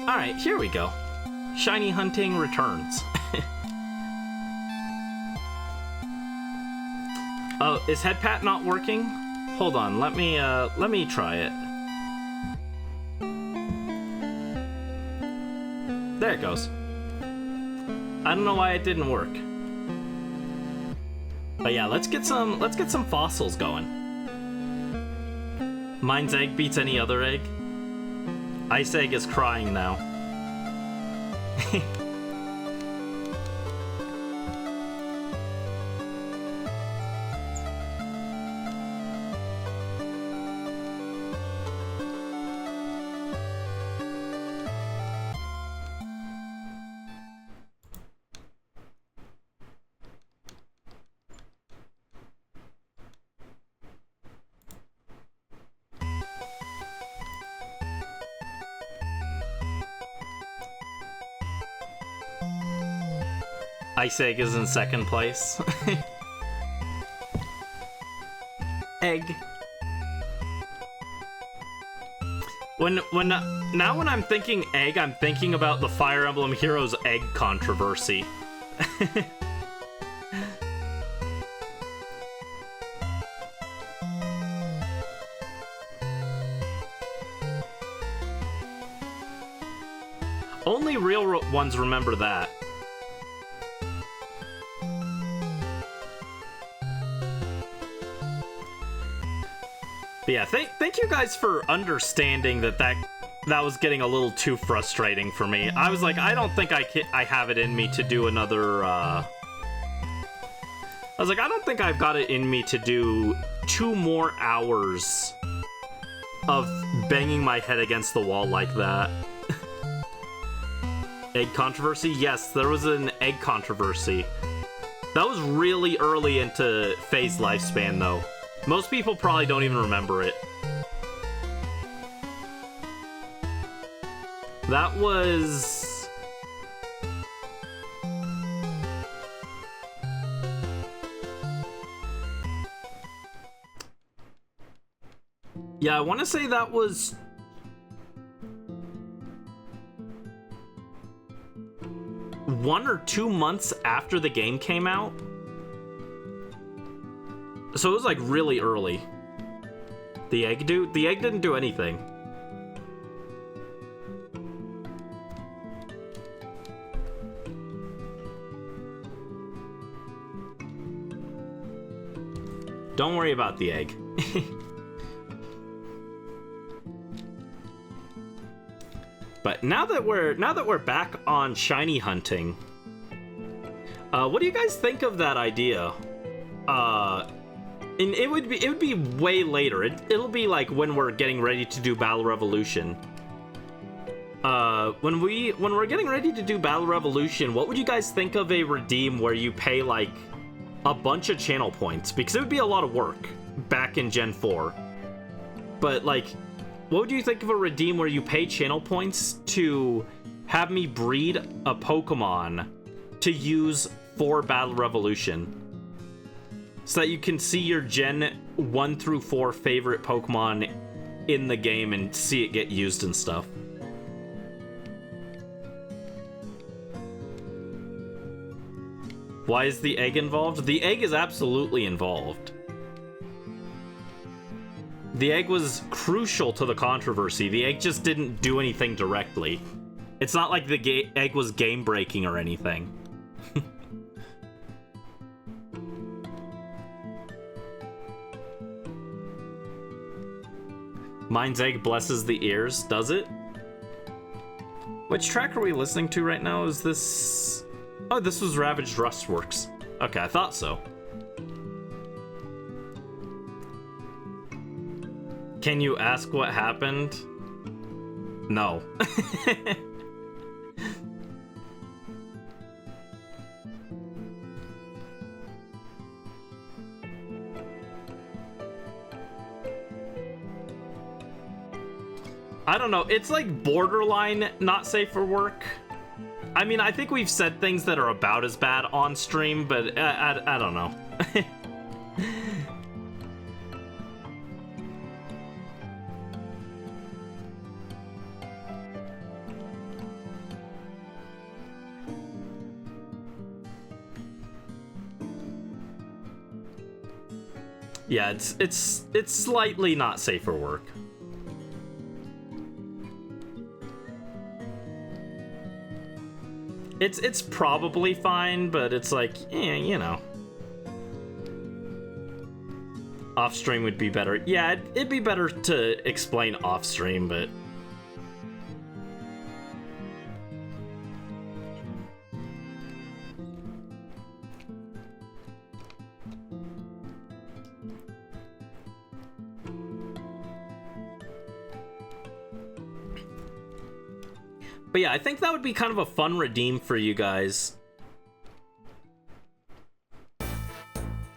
Alright, here we go. Shiny hunting returns. Oh, is head pat not working? Hold on, let me try it. There it goes. I don't know why it didn't work. But yeah, let's get some fossils going. Mine's egg beats any other egg. Ice Egg is crying now. Ice Egg is in second place. Egg. Now when I'm thinking egg, I'm thinking about the Fire Emblem Heroes egg controversy. Only real ones remember that. But yeah, thank you guys for understanding that was getting a little too frustrating for me. I was like, I don't think I have it in me to do another, I was like, I don't think I've got it in me to do 2 more hours of banging my head against the wall like that. Egg controversy? Yes, there was an egg controversy. That was really early into Phase lifespan, though. Most people probably don't even remember it. That was... Yeah, I want to say that was... 1 or 2 months after the game came out. So it was like really early. The egg didn't do anything. Don't worry about the egg. But now that we're back on shiny hunting, what do you guys think of that idea? And it would be way later. It'll be like when we're getting ready to do Battle Revolution. When we're getting ready to do Battle Revolution, what would you guys think of a redeem where you pay like a bunch of channel points? Because it would be a lot of work back in Gen 4. But like, what would you think of a redeem where you pay channel points to have me breed a Pokemon to use for Battle Revolution? So that you can see your Gen 1 through 4 favorite Pokemon in the game and see it get used and stuff. Why is the egg involved? The egg is absolutely involved. The egg was crucial to the controversy. The egg just didn't do anything directly. It's not like the egg was game-breaking or anything. Mine's egg blesses the ears, does it? Which track are we listening to right now? Is this... Oh, this was Ravaged Rustworks. Okay, I thought so. Can you ask what happened? No. I don't know, it's like borderline not safe for work. I mean, I think we've said things that are about as bad on stream, but I don't know. Yeah, it's slightly not safe for work. It's probably fine, but it's like, you know. Off stream would be better. Yeah, it'd be better to explain off stream, but yeah, I think that would be kind of a fun redeem for you guys.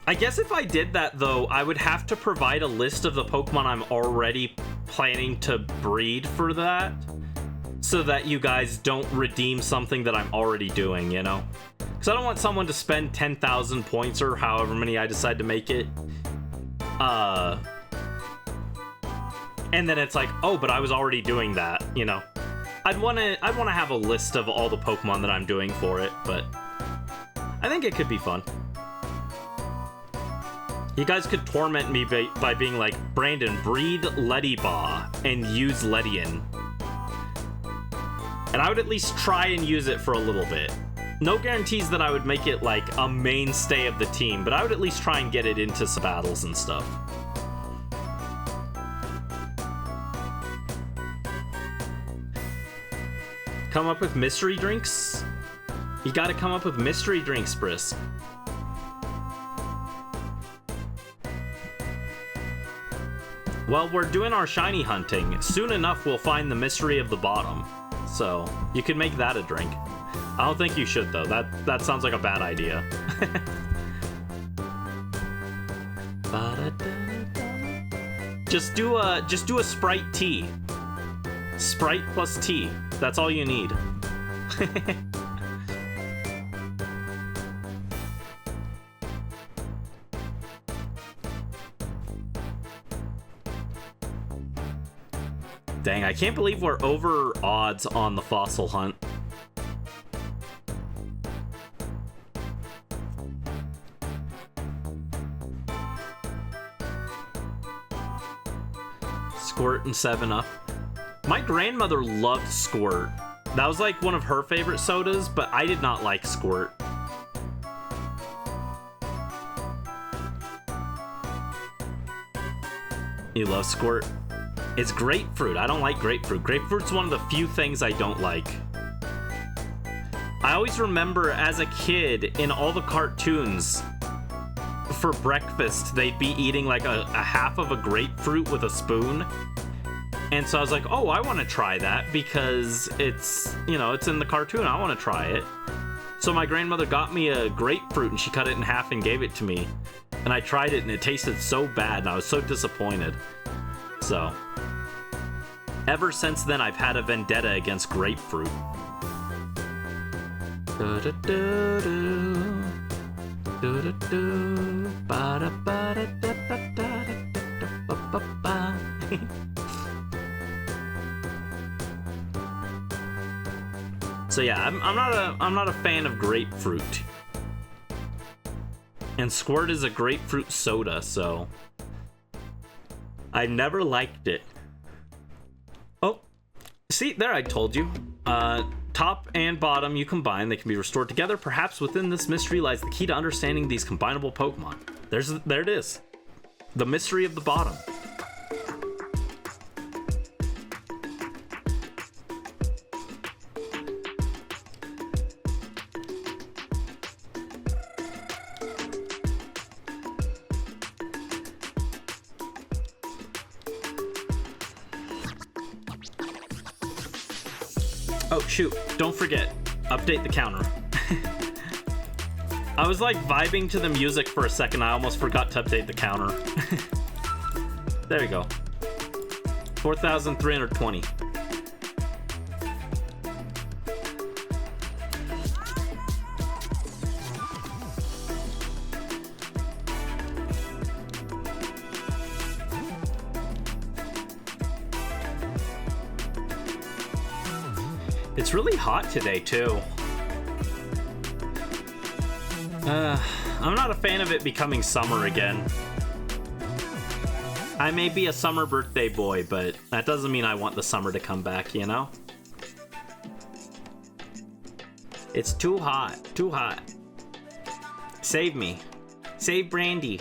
I guess if I did that, though, I would have to provide a list of the Pokemon I'm already planning to breed for that, so that you guys don't redeem something that I'm already doing, you know? Because I don't want someone to spend 10,000 points or however many I decide to make it. And then it's like, oh, but I was already doing that, you know? I'd want to have a list of all the Pokemon that I'm doing for it, but I think it could be fun. You guys could torment me by being like, Brandon, breed Ledyba and use Ledian. And I would at least try and use it for a little bit. No guarantees that I would make it like a mainstay of the team, but I would at least try and get it into some battles and stuff. Come up with mystery drinks? You gotta come up with mystery drinks, Brisk. Well, we're doing our shiny hunting. Soon enough, we'll find the mystery of the bottom. So, you could make that a drink. I don't think you should, though. That sounds like a bad idea. Just do a Sprite tea. Sprite plus tea. That's all you need. Dang, I can't believe we're over odds on the fossil hunt. Squirt and 7-Up. My grandmother loved Squirt. That was like one of her favorite sodas, but I did not like Squirt. You love Squirt? It's grapefruit. I don't like grapefruit. Grapefruit's one of the few things I don't like. I always remember as a kid in all the cartoons, for breakfast, they'd be eating like a half of a grapefruit with a spoon. And so I was like, oh, I want to try that because it's, you know, it's in the cartoon. I want to try it. So my grandmother got me a grapefruit and she cut it in half and gave it to me. And I tried it and it tasted so bad and I was so disappointed. So, ever since then, I've had a vendetta against grapefruit. So yeah, I'm not a fan of grapefruit. And Squirt is a grapefruit soda, so I never liked it. Oh, see, there I told you. Top and bottom you combine, they can be restored together. Perhaps within this mystery lies the key to understanding these combinable Pokemon. There it is. The mystery of the bottom. Oh, shoot. Don't forget. Update the counter. I was like vibing to the music for a second. I almost forgot to update the counter. There you go. 4,320. It's really hot today, too. I'm not a fan of it becoming summer again. I may be a summer birthday boy, but that doesn't mean I want the summer to come back, you know? It's too hot. Too hot. Save me. Save Brandy.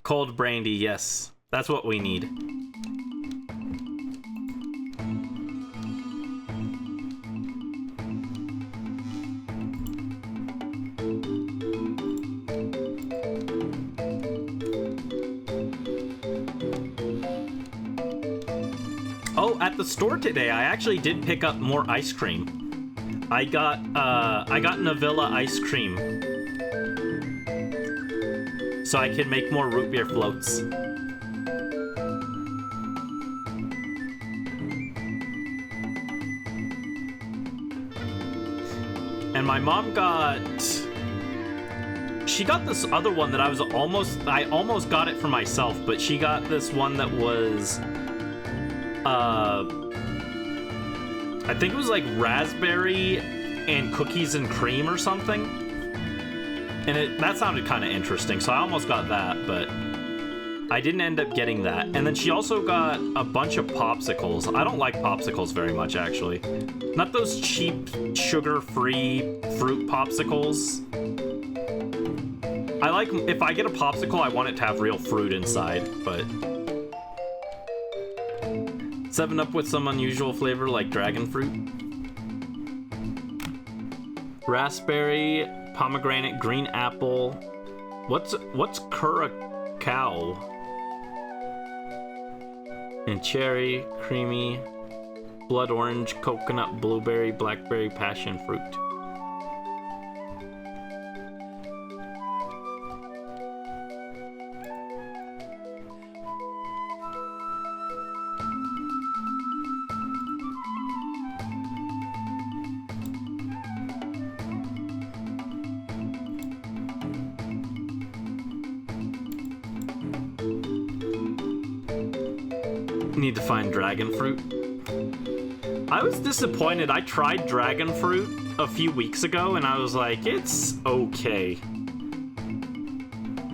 Cold Brandy, yes. That's what we need. Oh, at the store today, I actually did pick up more ice cream. I got Navilla ice cream, so I can make more root beer floats. And my mom she got this other one that I almost got it for myself, but she got this one that was I think it was like raspberry and cookies and cream or something. And that sounded kind of interesting, so I almost got that, but I didn't end up getting that. And then she also got a bunch of popsicles. I don't like popsicles very much, actually. Not those cheap, sugar-free fruit popsicles. I like, if I get a popsicle, I want it to have real fruit inside, but 7-Up with some unusual flavor like dragon fruit. Raspberry, pomegranate, green apple. What's curacao? And cherry, creamy, blood orange, coconut, blueberry, blackberry, passion fruit. Need to find dragon fruit. I was disappointed. I tried dragon fruit a few weeks ago and I was like, it's okay.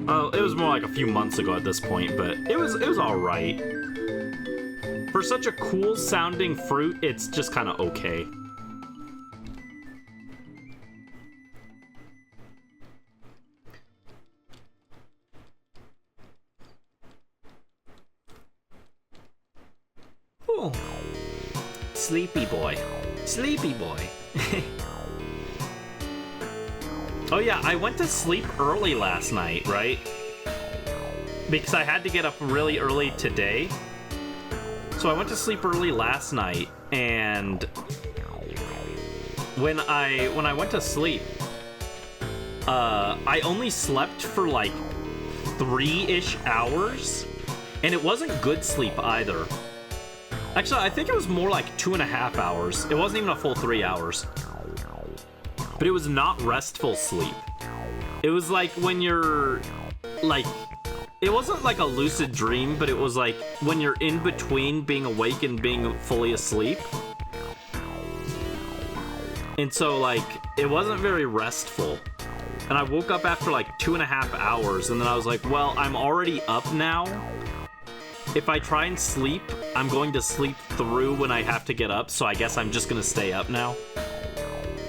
Well, it was more like a few months ago at this point, but it was alright. For such a cool sounding fruit, it's just kind of okay. Ooh. Sleepy boy. Sleepy boy. Oh yeah, I went to sleep early last night, right? Because I had to get up really early today. So I went to sleep early last night, and when I went to sleep, I only slept for like 3-ish hours, and it wasn't good sleep either. Actually, I think it was more like 2.5 hours. It wasn't even a full 3 hours. But it was not restful sleep. It was like when you're, like, it wasn't like a lucid dream, but it was like when you're in between being awake and being fully asleep. And so, like, it wasn't very restful. And I woke up after like 2.5 hours, and then I was like, well, I'm already up now. If I try and sleep, I'm going to sleep through when I have to get up, so I guess I'm just gonna stay up now.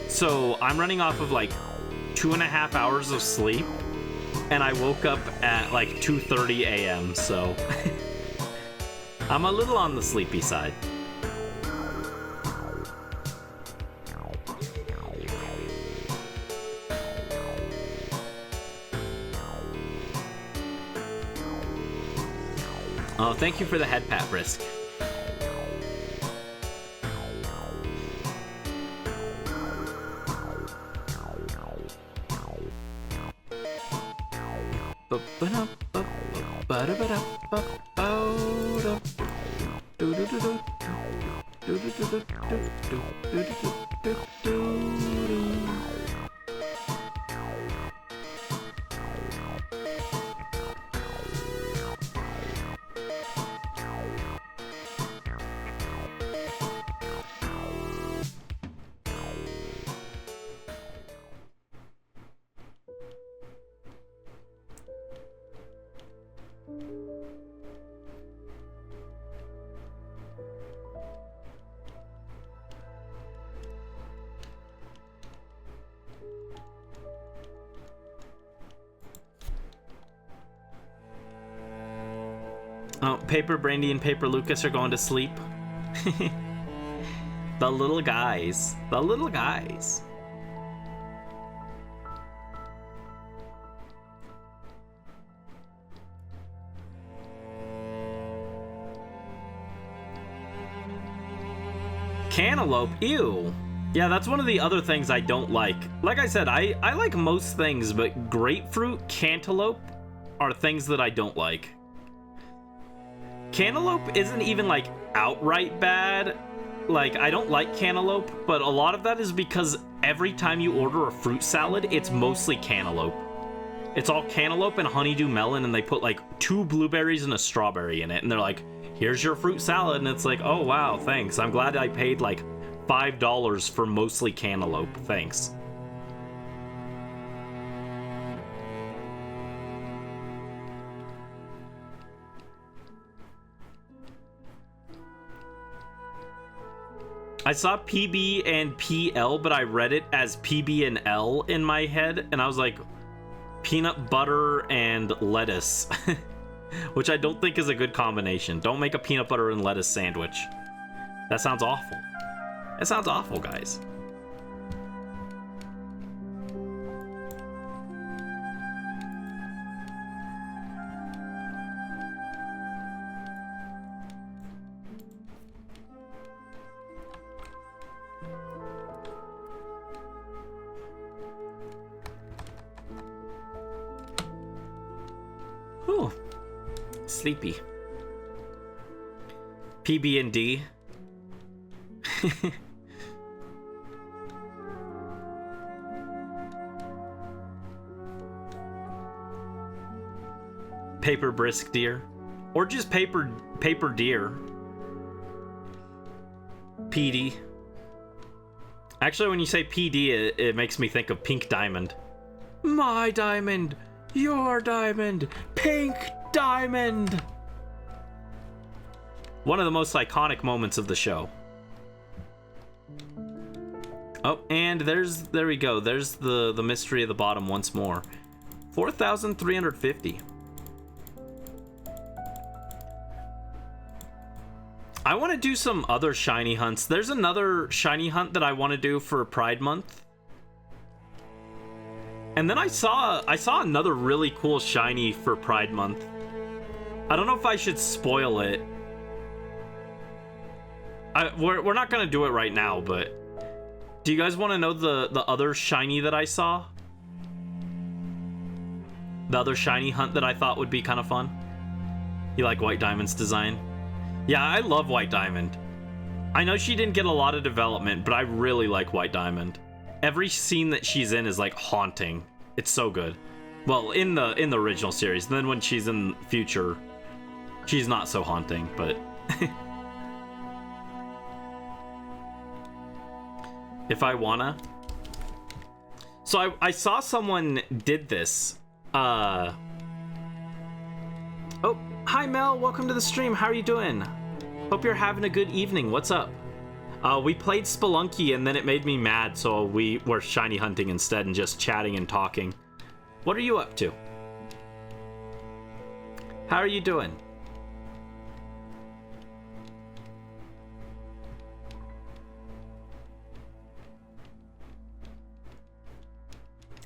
So I'm running off of like 2.5 hours of sleep, and I woke up at like 2:30 a.m., so I'm a little on the sleepy side. Oh, thank you for the head pat, Brisk. Oh, Paper Brandy and Paper Lucas are going to sleep. The little guys. The little guys. Cantaloupe, ew. Yeah, that's one of the other things I don't like. Like I said, I like most things, but grapefruit, cantaloupe are things that I don't like. Cantaloupe isn't even like outright bad. Like, I don't like cantaloupe, but a lot of that is because every time you order a fruit salad, it's mostly cantaloupe. It's all cantaloupe and honeydew melon, and they put like 2 blueberries and a strawberry in it, and they're like, here's your fruit salad, and it's like, oh wow, thanks. I'm glad I paid like $5 for mostly cantaloupe. Thanks. I saw PB and PL, but I read it as PB and L in my head, and I was like, peanut butter and lettuce, which I don't think is a good combination. Don't make a peanut butter and lettuce sandwich. That sounds awful. That sounds awful, guys. Whew. Sleepy. PB&D. Paper brisk deer, or just paper deer. PD. Actually, when you say PD, it makes me think of Pink Diamond. My diamond, your diamond, Pink Diamond. One of the most iconic moments of the show. Oh, and there we go. There's the mystery of the bottom once more. 4,350. I want to do some other shiny hunts. There's another shiny hunt that I want to do for Pride Month. And then I saw another really cool shiny for Pride Month. I don't know if I should spoil it. We're not going to do it right now, but do you guys want to know the other shiny that I saw? The other shiny hunt that I thought would be kind of fun? You like White Diamond's design? Yeah, I love White Diamond. I know she didn't get a lot of development, but I really like White Diamond. Every scene that she's in is like haunting. It's so good. Well, in the original series. And then when she's in future, she's not so haunting, but if I wanna. So I saw someone did this. Oh, hi Mel, welcome to the stream. How are you doing? Hope you're having a good evening. What's up? We played Spelunky and then it made me mad, so we were shiny hunting instead and just chatting and talking. What are you up to? How are you doing?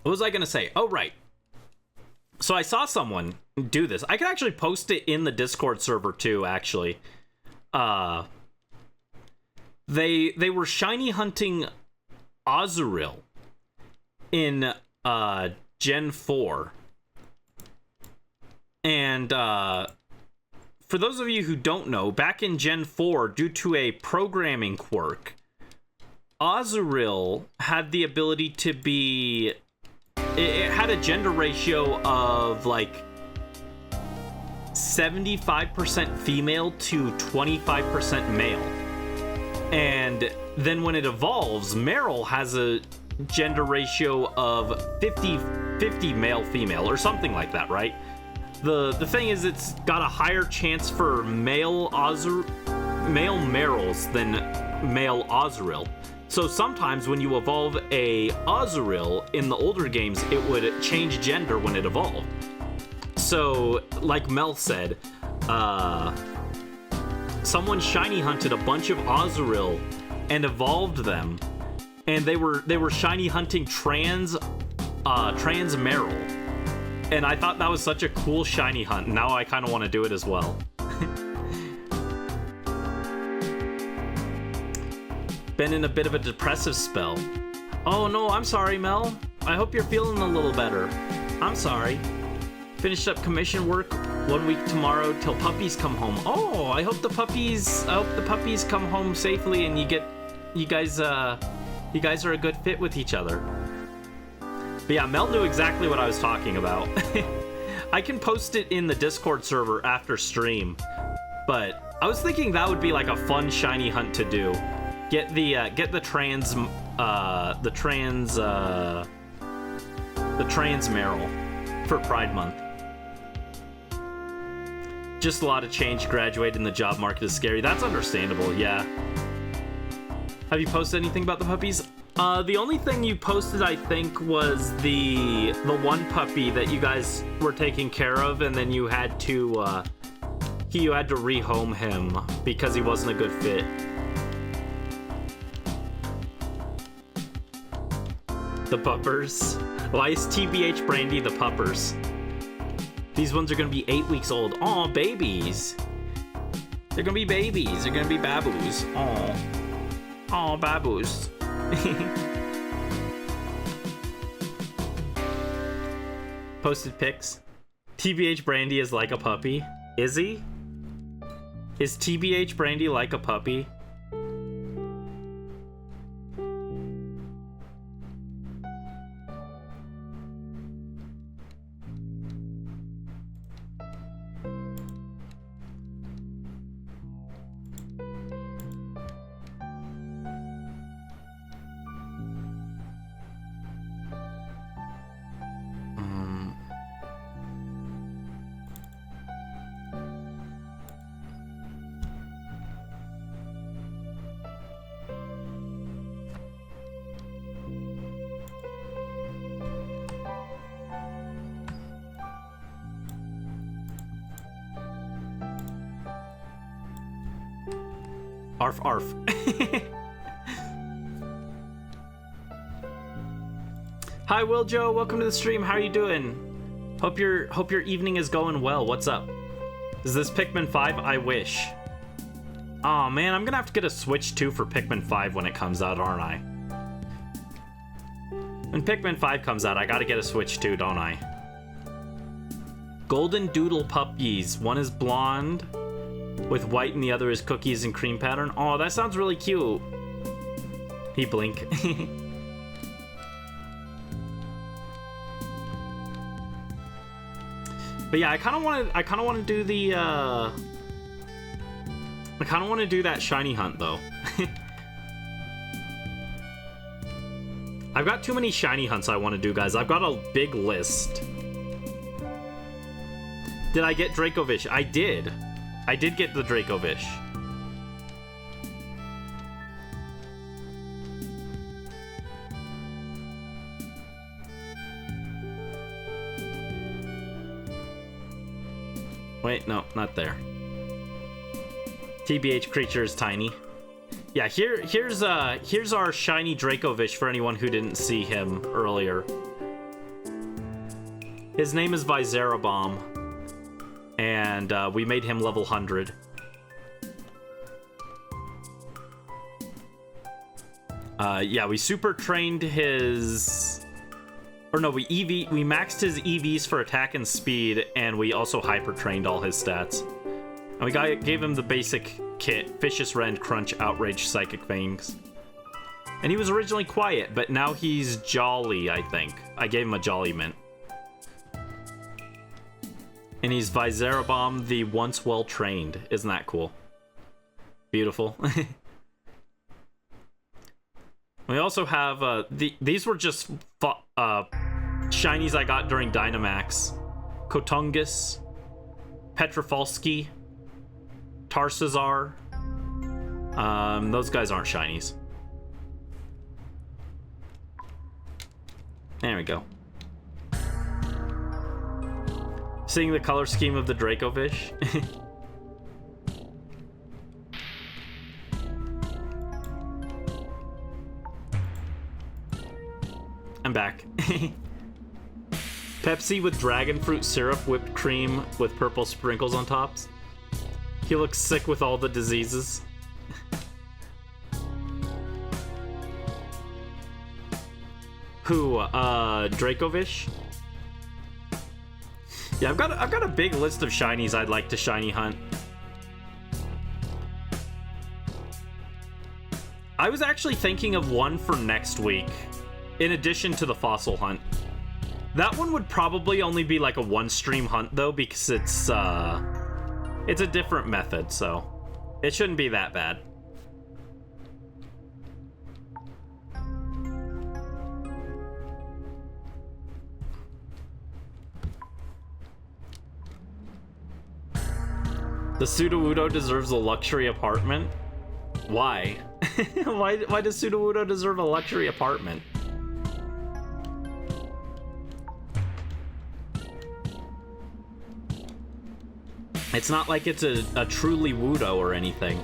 What was I gonna say? Oh, right. So I saw someone do this. I can actually post it in the Discord server too, actually. They were shiny hunting Azurill in Gen 4. And for those of you who don't know, back in Gen 4, due to a programming quirk, Azurill had the ability to be... It had a gender ratio of like 75% female to 25% male. And then when it evolves, Meryl has a gender ratio of 50 male female or something like that, right? The thing is, it's got a higher chance for male Meryls than male Azurill. So sometimes when you evolve a Azurill in the older games, it would change gender when it evolved. So, like Mel said, someone shiny hunted a bunch of Azurill and evolved them, and they were shiny hunting trans Meryl, and I thought that was such a cool shiny hunt. Now I kind of want to do it as well. Been in a bit of a depressive spell. Oh no, I'm sorry, Mel. I hope you're feeling a little better. I'm sorry. Finished up commission work 1 week tomorrow till puppies come home. Oh, I hope the puppies come home safely and you guys are a good fit with each other. But yeah, Mel knew exactly what I was talking about. I can post it in the Discord server after stream, but I was thinking that would be like a fun shiny hunt to do. Get the trans Meryl for Pride Month. Just a lot of change. Graduating in the job market is scary. That's understandable, yeah. Have you posted anything about the puppies? The only thing you posted, I think, was the one puppy that you guys were taking care of, and then you had to rehome him because he wasn't a good fit. The puppers. Why is TBH Brandy the puppers? These ones are gonna be 8 weeks old. Aw, babies. They're gonna be babies. They're gonna be baboos. Aw. Aw, baboos. Posted pics. TBH Brandy is like a puppy. Is he? Is TBH Brandy like a puppy? Arf arf. Hi Will Joe, welcome to the stream. How are you doing? Hope your evening is going well. What's up? Is this Pikmin 5? I wish. Aw, man, I'm gonna have to get a Switch 2 for Pikmin 5 when it comes out, aren't I? When Pikmin 5 comes out, I gotta get a Switch 2, don't I? Golden Doodle puppies. One is blonde with white and the other is cookies and cream pattern. Oh, that sounds really cute. He blink. But yeah, I kind of want to do the I kind of want to do that shiny hunt though. I've got too many shiny hunts I want to do, guys. I've got a big list. Did I get Dracovish? I did. I did get the Dracovish. Wait, no, not there. TBH creature is tiny. Yeah, here's our shiny Dracovish for anyone who didn't see him earlier. His name is Viscerabomb, and we made him level 100. Yeah, we super trained his, or no, we maxed his EVs for attack and speed, and we also hyper trained all his stats. And we gave him the basic kit: Vicious Rend, Crunch, Outrage, Psychic Fangs. And he was originally quiet, but now he's jolly, I think. I gave him a jolly mint. And he's Viscerabomb, the once well-trained. Isn't that cool? Beautiful. We also have, these were just shinies I got during Dynamax. Kotungus, Petrofalski, Tarsazar. Those guys aren't shinies. There we go. Seeing the color scheme of the Dracovish. I'm back. Pepsi with dragon fruit syrup, whipped cream with purple sprinkles on tops. He looks sick with all the diseases. Who, Dracovish? Yeah, I've got a big list of shinies I'd like to shiny hunt. I was actually thinking of one for next week, in addition to the fossil hunt. That one would probably only be like a one-stream hunt, though, because it's a different method, so it shouldn't be that bad. The Sudowoodo deserves a luxury apartment? Why? Why does Sudowoodo deserve a luxury apartment? It's not like it's a truly Wudo or anything.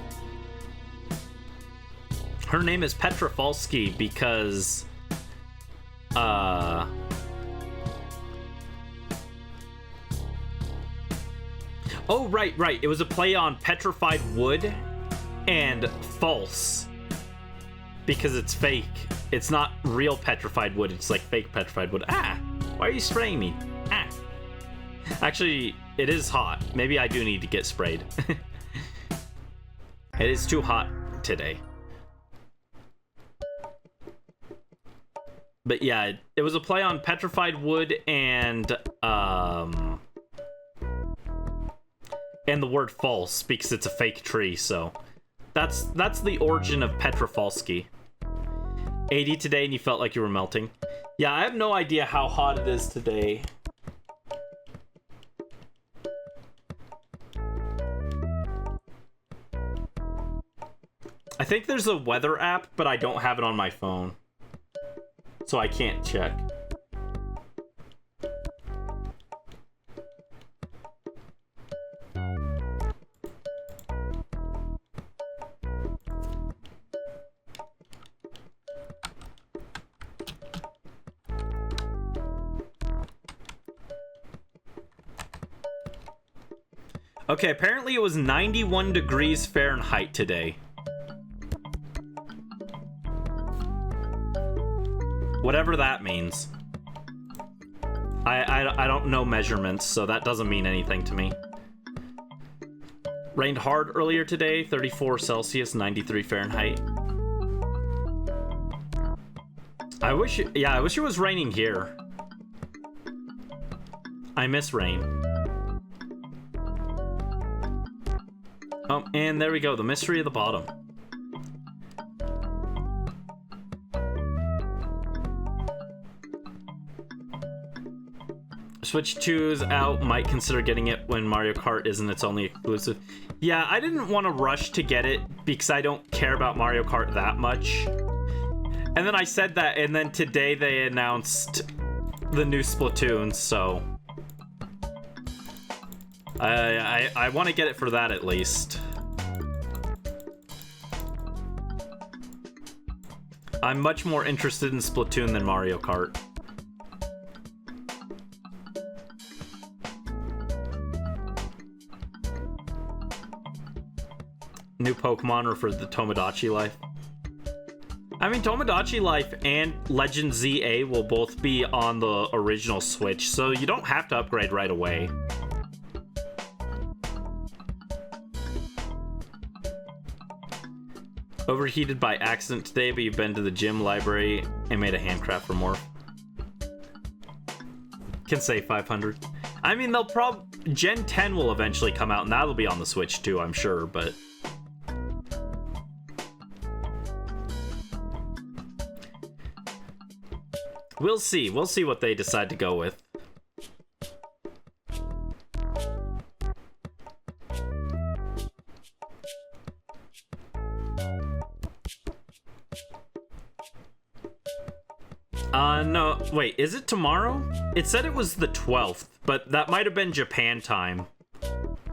Her name is Petra Falski because... Oh, right. It was a play on petrified wood and false. Because it's fake. It's not real petrified wood, it's like fake petrified wood. Ah! Why are you spraying me? Ah! Actually, it is hot. Maybe I do need to get sprayed. It is too hot today. But yeah, it was a play on petrified wood and the word false because it's a fake tree, so that's the origin of Petrofalski. 80 today and you felt like you were melting. Yeah, I have no idea how hot it is today. I think there's a weather app, but I don't have it on my phone, so I can't check. Okay, apparently it was 91 degrees Fahrenheit today. Whatever that means. I don't know measurements, so that doesn't mean anything to me. Rained hard earlier today, 34 Celsius, 93 Fahrenheit. I wish it was raining here. I miss rain. Oh, and there we go, the mystery of the bottom. Switch 2's out, might consider getting it when Mario Kart isn't its only exclusive. Yeah, I didn't want to rush to get it because I don't care about Mario Kart that much. And then I said that, and then today they announced the new Splatoon, so... I want to get it for that at least. I'm much more interested in Splatoon than Mario Kart. New Pokemon are for the Tomodachi Life. I mean, Tomodachi Life and Legend ZA will both be on the original Switch, so you don't have to upgrade right away. Overheated by accident today, but you've been to the gym library and made a handcraft for Morph. Can say 500. I mean, they'll Gen 10 will eventually come out, and that'll be on the Switch too, I'm sure, but... We'll see. We'll see what they decide to go with. No, wait, is it tomorrow? It said it was the 12th, but that might have been Japan time.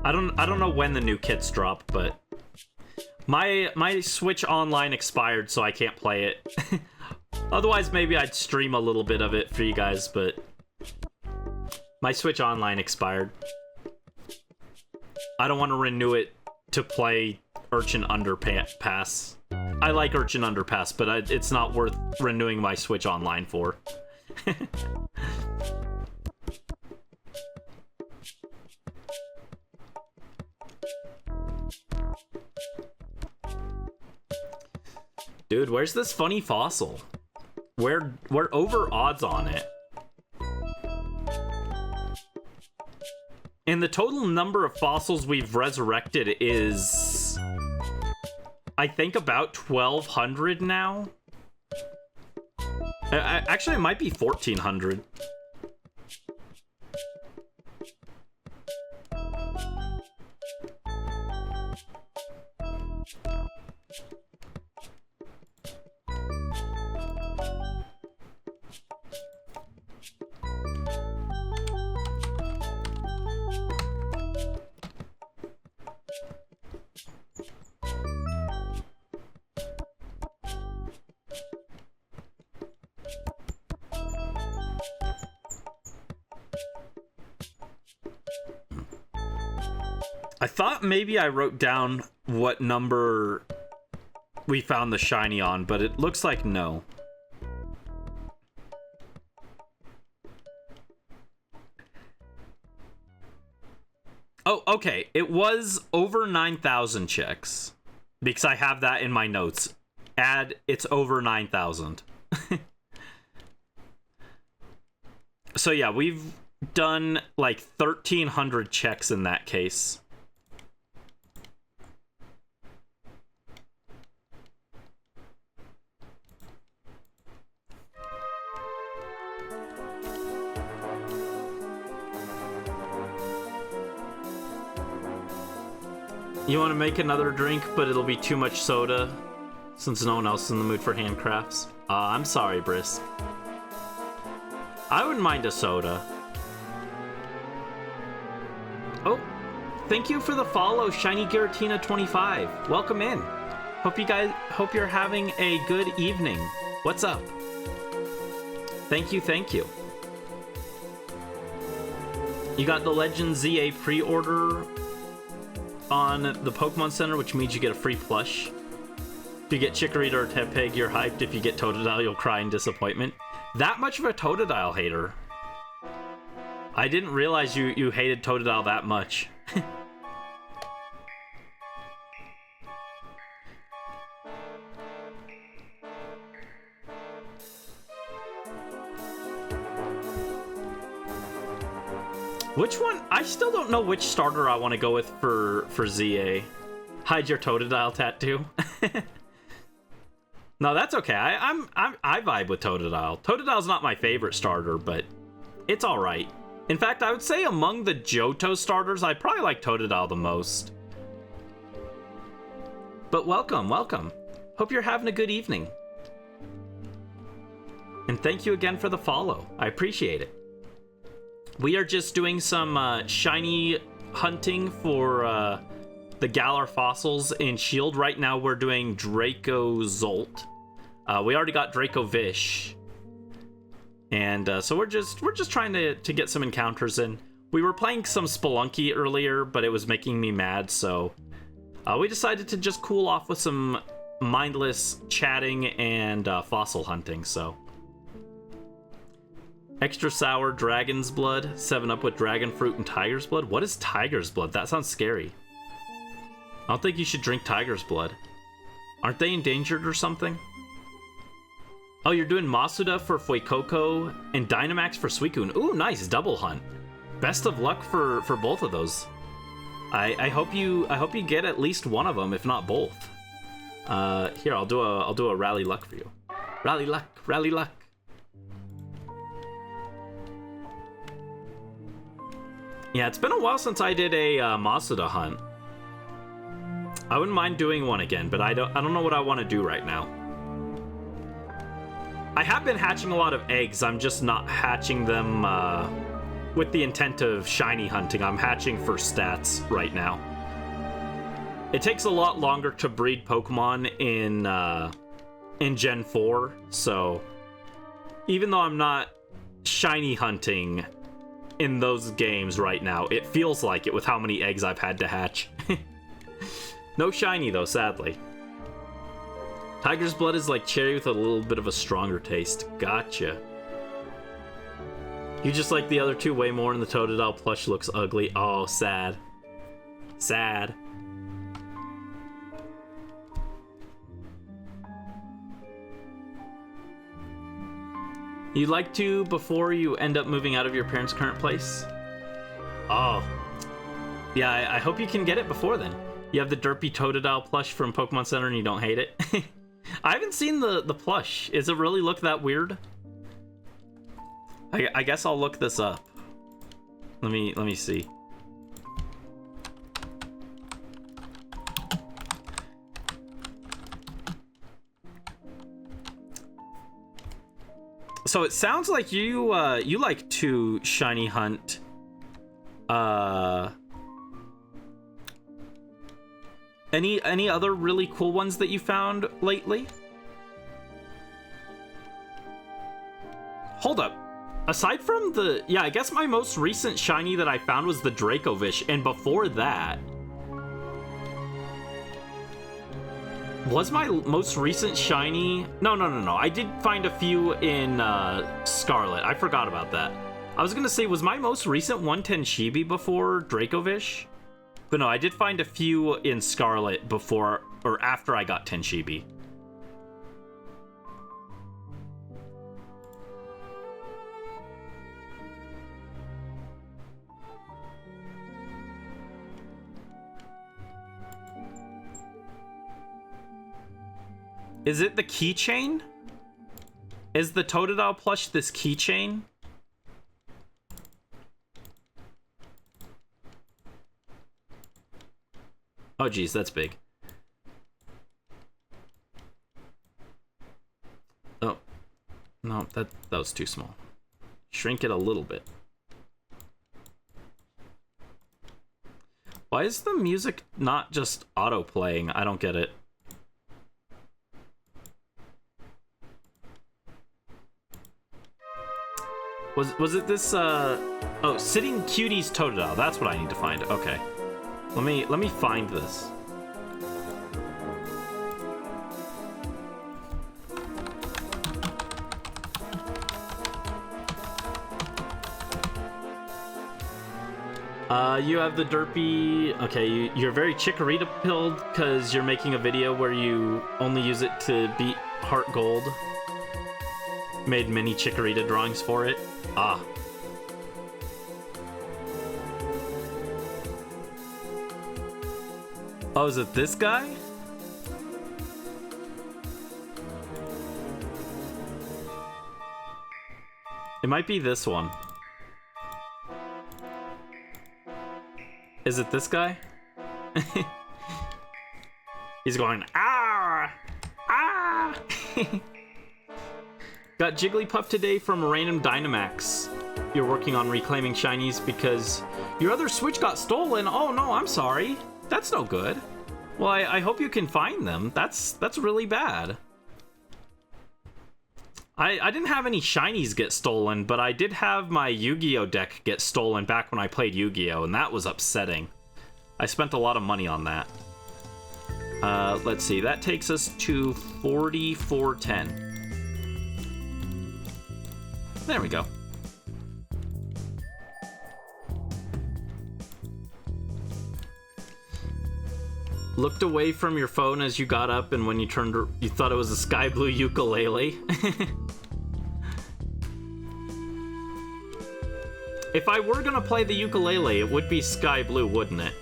I don't know when the new kits drop, but my Switch Online expired, so I can't play it. Otherwise, maybe I'd stream a little bit of it for you guys, but my Switch Online expired. I don't want to renew it to play Urchin Underpass. I like Urchin Underpass, but it's not worth renewing my Switch Online for. Dude, where's this funny fossil? We're over odds on it. And the total number of fossils we've resurrected is, I think, about 1,200 now. Actually, it might be 1,400. I thought maybe I wrote down what number we found the shiny on, but it looks like no. Oh, okay. It was over 9,000 checks. Because I have that in my notes. It's over 9,000. So yeah, we've done like 1,300 checks in that case. You want to make another drink, but it'll be too much soda, since no one else is in the mood for handcrafts? I'm sorry, Brisk. I wouldn't mind a soda. Oh, thank you for the follow, Shiny Giratina 25. Welcome in. Hope you're having a good evening. What's up? Thank you, thank you. You got the Legend ZA pre-order on the Pokemon Center, which means you get a free plush. If you get Chikorita or Tepig, you're hyped. If you get Totodile, you'll cry in disappointment. That much of a Totodile hater. I didn't realize you hated Totodile that much. Which one? I still don't know which starter I want to go with for ZA. Hide your Totodile tattoo. No, that's okay. I vibe with Totodile. Totodile's not my favorite starter, but it's all right. In fact, I would say among the Johto starters, I probably like Totodile the most. But welcome, welcome. Hope you're having a good evening. And thank you again for the follow. I appreciate it. We are just doing some shiny hunting for the Galar fossils in Shield. Right now we're doing Draco Zolt. We already got Draco Vish. And so we're just trying to get some encounters in. We were playing some Spelunky earlier, but it was making me mad, so we decided to just cool off with some mindless chatting and fossil hunting, so. Extra sour dragon's blood, 7-Up with dragon fruit and tiger's blood. What is tiger's blood? That sounds scary. I don't think you should drink tiger's blood. Aren't they endangered or something? Oh, you're doing Masuda for Fuecoco and Dynamax for Suicune. Ooh, nice double hunt. Best of luck for both of those. I hope you get at least one of them, if not both. Here, I'll do a rally luck for you. Rally luck, rally luck. Yeah, it's been a while since I did a Masuda hunt. I wouldn't mind doing one again, but I don't know what I want to do right now. I have been hatching a lot of eggs. I'm just not hatching them with the intent of shiny hunting. I'm hatching for stats right now. It takes a lot longer to breed Pokemon in Gen 4, so Even though I'm not shiny hunting in those games right now, it feels like it with how many eggs I've had to hatch. No shiny though, sadly. Tiger's blood is like cherry with a little bit of a stronger taste. Gotcha. You just like the other two way more and the Totodile plush looks ugly. Oh, sad. Sad. You'd like to before you end up moving out of your parents' current place? Oh. Yeah, I hope you can get it before then. You have the derpy Totodile plush from Pokemon Center and you don't hate it? I haven't seen the plush. Does it really look that weird? I guess I'll look this up. Let me see. So it sounds like you like to shiny hunt any other really cool ones that you found lately? Hold up. Aside from the... Yeah, I guess my most recent shiny that I found was the Dracovish, and before that... Was my most recent shiny... No. I did find a few in Scarlet. I forgot about that. I was gonna say, was my most recent one Tenshibi before Dracovish? But no, I did find a few in Scarlet before or after I got Tenshibi. Is it the keychain? Is the Totodile plush this keychain? Oh geez, that's big. Oh. No, that was too small. Shrink it a little bit. Why is the music not just auto-playing? I don't get it. Was it this oh, Sitting Cutie's Totodile. That's what I need to find. Okay. Let me find this. You have the derpy... Okay, you're very Chikorita-pilled because you're making a video where you only use it to beat Heart Gold. Made many Chikorita drawings for it. Ah. Oh, is it this guy? It might be this one. Is it this guy? He's going, ah! Ah! Got Jigglypuff today from a random Dynamax. You're working on reclaiming shinies because your other Switch got stolen. Oh no, I'm sorry. That's no good. Well, I hope you can find them. That's really bad. I didn't have any shinies get stolen, but I did have my Yu-Gi-Oh deck get stolen back when I played Yu-Gi-Oh, and that was upsetting. I spent a lot of money on that. Let's see, that takes us to 4410. There we go. Looked away from your phone as you got up, and when you turned, you thought it was a sky blue ukulele. If I were gonna play the ukulele, it would be sky blue, wouldn't it?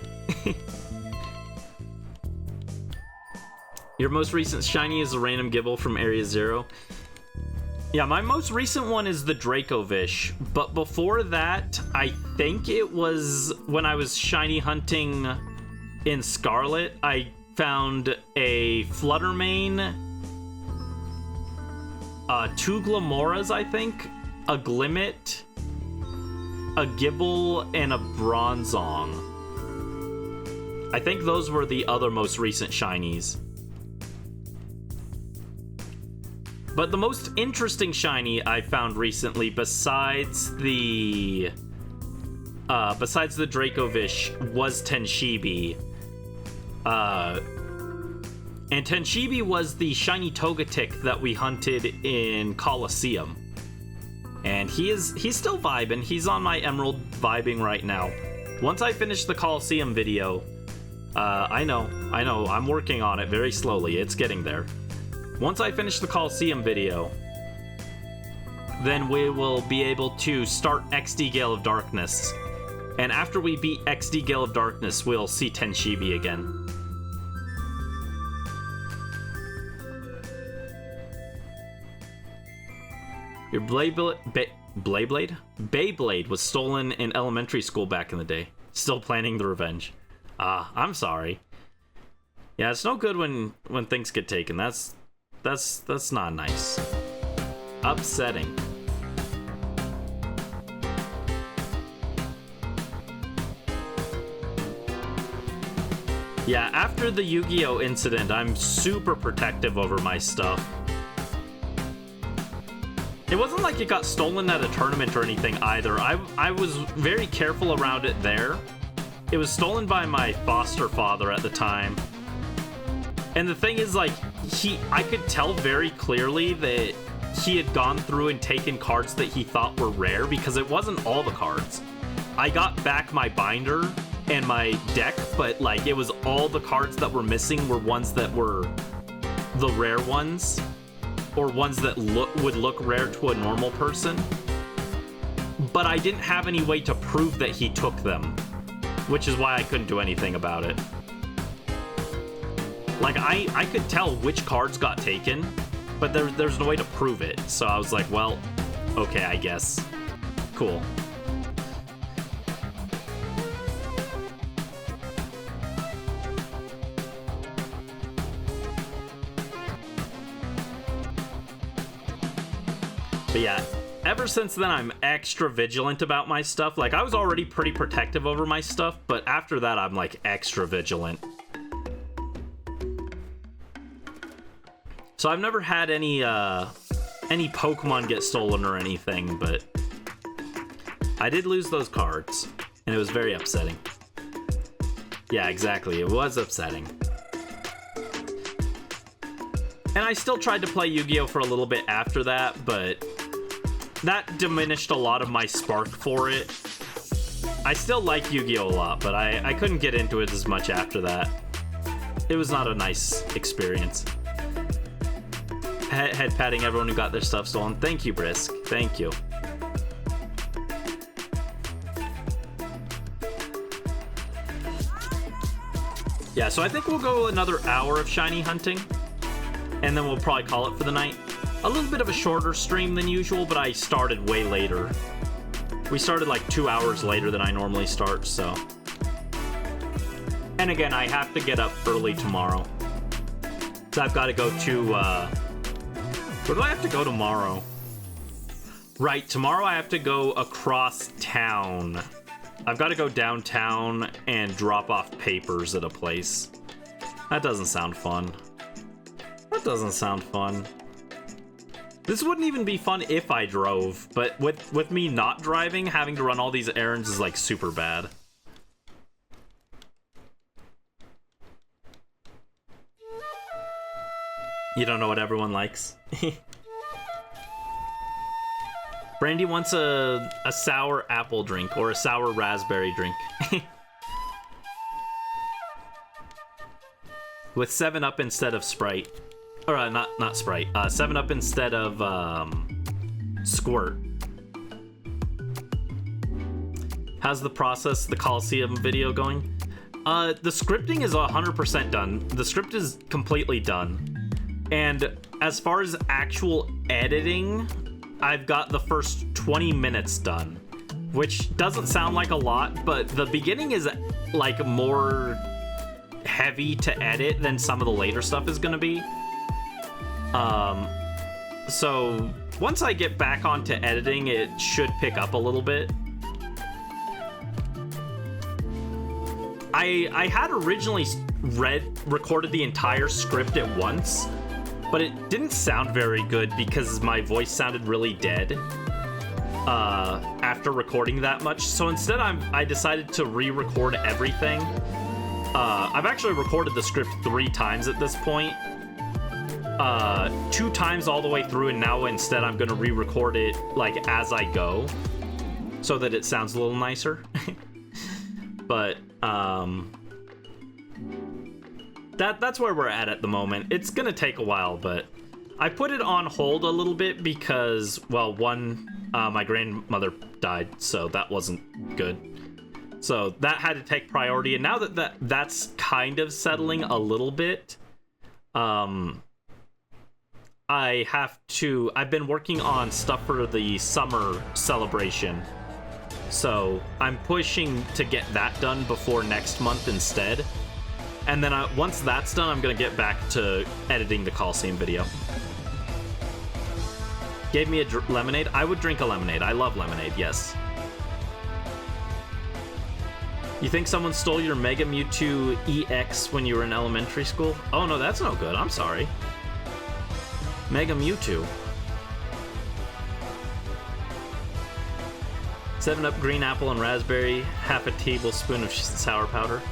Your most recent shiny is a random Gibble from Area 0. Yeah, my most recent one is the Dracovish, but before that, I think it was when I was shiny hunting in Scarlet, I found a Fluttermane, two Glamoras, I think, a Glimmet, a Gibble, and a Bronzong. I think those were the other most recent shinies. But the most interesting shiny I found recently, besides the Dracovish, was Tenshibi. And Tenshibi was the shiny Togetic that we hunted in Colosseum. And he's still vibing. He's on my Emerald vibing right now. Once I finish the Colosseum video, I know, I'm working on it very slowly. It's getting there. Once I finish the Colosseum video, then we will be able to start XD Gale of Darkness. And after we beat XD Gale of Darkness, we'll see Tenshibi again. Your Beyblade was stolen in elementary school back in the day. Still planning the revenge. I'm sorry. Yeah, it's no good when things get taken. That's not nice. Upsetting. Yeah, after the Yu-Gi-Oh incident, I'm super protective over my stuff. It wasn't like it got stolen at a tournament or anything either. I was very careful around it there. It was stolen by my foster father at the time. And the thing is, like, I could tell very clearly that he had gone through and taken cards that he thought were rare, because it wasn't all the cards. I got back my binder and my deck, but like it was all the cards that were missing were ones that were the rare ones, or ones that would look rare to a normal person. But I didn't have any way to prove that he took them, which is why I couldn't do anything about it. Like, I could tell which cards got taken, but there's no way to prove it. So I was like, well, okay, I guess. Cool. But yeah, ever since then, I'm extra vigilant about my stuff. Like, I was already pretty protective over my stuff, but after that, I'm like extra vigilant. So I've never had any Pokemon get stolen or anything, but I did lose those cards, and it was very upsetting. Yeah, exactly, it was upsetting. And I still tried to play Yu-Gi-Oh! For a little bit after that, but that diminished a lot of my spark for it. I still like Yu-Gi-Oh! A lot, but I couldn't get into it as much after that. It was not a nice experience. Head patting everyone who got their stuff stolen. Thank you, Brisk. Thank you. Yeah, so I think we'll go another hour of shiny hunting, and then we'll probably call it for the night. A little bit of a shorter stream than usual, but I started way later. We started like 2 hours later than I normally start, so. And again, I have to get up early tomorrow. So I've got to go to, where do I have to go tomorrow? Right, tomorrow I have to go across town. I've got to go downtown and drop off papers at a place. That doesn't sound fun. That doesn't sound fun. This wouldn't even be fun if I drove, but with me not driving, having to run all these errands is like super bad. You don't know what everyone likes? Brandy wants a sour apple drink or a sour raspberry drink. With 7-Up instead of Sprite. Or not Sprite. 7-Up instead of Squirt. How's the process, the Coliseum video going? The scripting is 100% done. The script is completely done. And as far as actual editing, I've got the first 20 minutes done, which doesn't sound like a lot, but the beginning is like more heavy to edit than some of the later stuff is gonna be. So once I get back onto editing, it should pick up a little bit. I had originally recorded the entire script at once, but it didn't sound very good because my voice sounded really dead after recording that much. So instead, I decided to re-record everything. I've actually recorded the script 3 times at this point. 2 times all the way through, and now instead I'm gonna re-record it like as I go, so that it sounds a little nicer. But that's where we're at the moment. It's gonna take a while, but I put it on hold a little bit because, well, one, my grandmother died, so that wasn't good. So that had to take priority, and now that's kind of settling a little bit, I've been working on stuff for the summer celebration, so I'm pushing to get that done before next month instead. And then once that's done, I'm gonna get back to editing the Coliseum video. Gave me a lemonade? I would drink a lemonade. I love lemonade, yes. You think someone stole your Mega Mewtwo EX when you were in elementary school? Oh no, that's no good. I'm sorry. Mega Mewtwo. 7-Up green apple and raspberry, half a tablespoon of sour powder.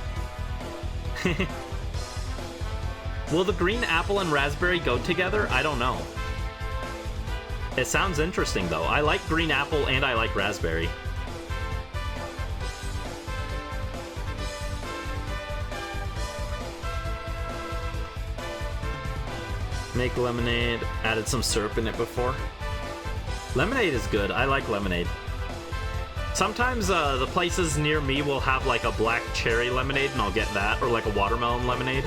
Will the green apple and raspberry go together? I don't know. It sounds interesting though. I like green apple and I like raspberry. Make lemonade. Added some syrup in it before. Lemonade is good. I like lemonade. Sometimes the places near me will have like a black cherry lemonade, and I'll get that, or like a watermelon lemonade.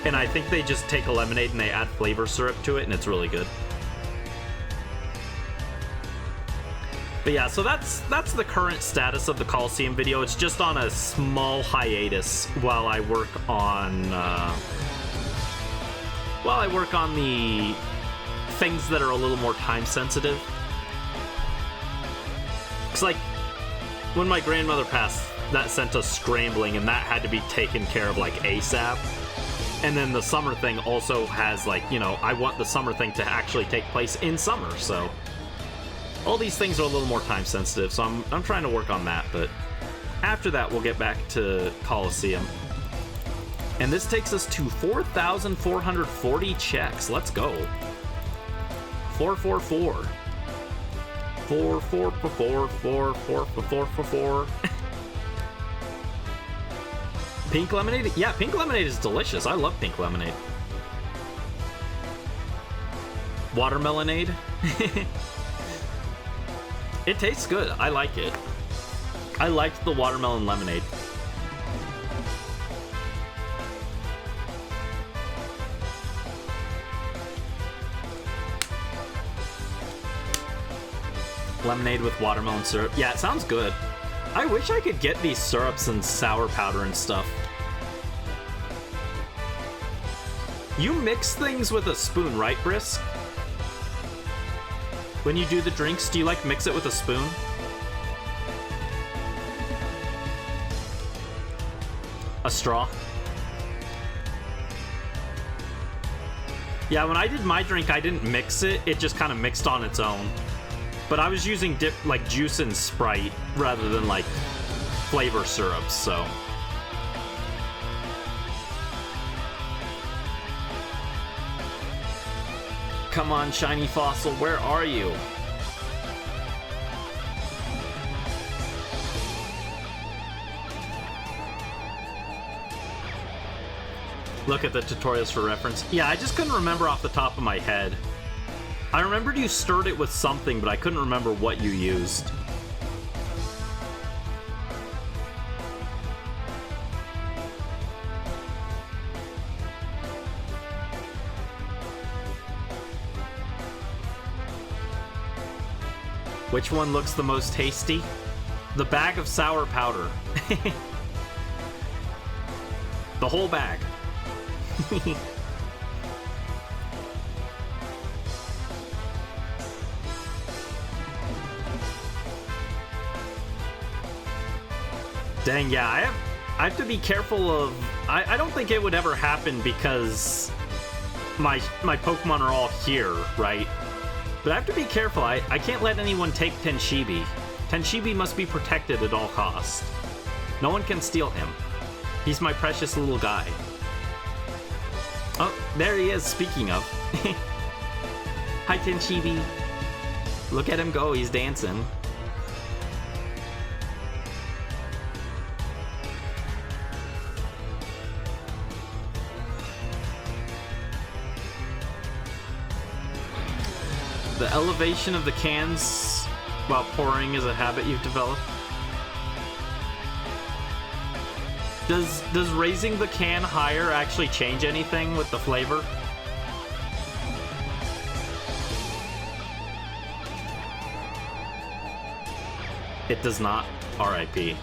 And I think they just take a lemonade and they add flavor syrup to it, and it's really good. But yeah, so that's the current status of the Coliseum video. It's just on a small hiatus while I work on the things that are a little more time sensitive. It's like when my grandmother passed, that sent us scrambling, and that had to be taken care of like ASAP. And then the summer thing also has, like, you know, I want the summer thing to actually take place in summer, so all these things are a little more time sensitive, so I'm trying to work on that. But after that, we'll get back to Coliseum. And this takes us to 4,440 checks. Let's go. 444. 444444444. Pink lemonade? Yeah, pink lemonade is delicious. I love pink lemonade. Watermelonade? It tastes good. I like it. I liked the watermelon lemonade. Lemonade with watermelon syrup. Yeah, it sounds good. I wish I could get these syrups and sour powder and stuff. You mix things with a spoon, right, Brisk? When you do the drinks, do you like mix it with a spoon? A straw? Yeah, when I did my drink, I didn't mix it. It just kind of mixed on its own. But I was using like juice and Sprite rather than like flavor syrups, so. Come on, Shiny Fossil, where are you? Look at the tutorials for reference. Yeah, I just couldn't remember off the top of my head. I remembered you stirred it with something, but I couldn't remember what you used. Which one looks the most tasty? The bag of sour powder. The whole bag. Dang, yeah, I have to be careful of... I don't think it would ever happen because my Pokemon are all here, right? But I have to be careful. I can't let anyone take Tenshibi. Tenshibi must be protected at all costs. No one can steal him. He's my precious little guy. Oh, there he is, speaking of. Hi, Tenshibi. Look at him go, he's dancing. The elevation of the cans while pouring is a habit you've developed. Does raising the can higher actually change anything with the flavor? It does not. RIP.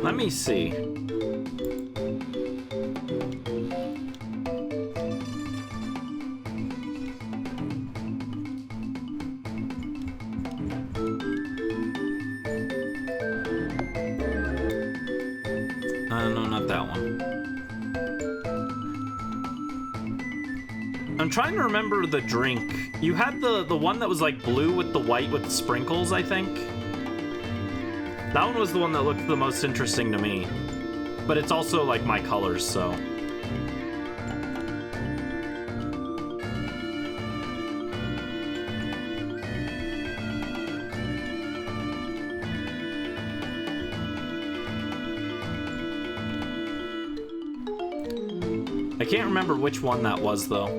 Let me see. No, not that one. I'm trying to remember the drink. You had the one that was like blue with the white with the sprinkles, I think. That one was the one that looked the most interesting to me. But it's also like my colors, so. I can't remember which one that was, though.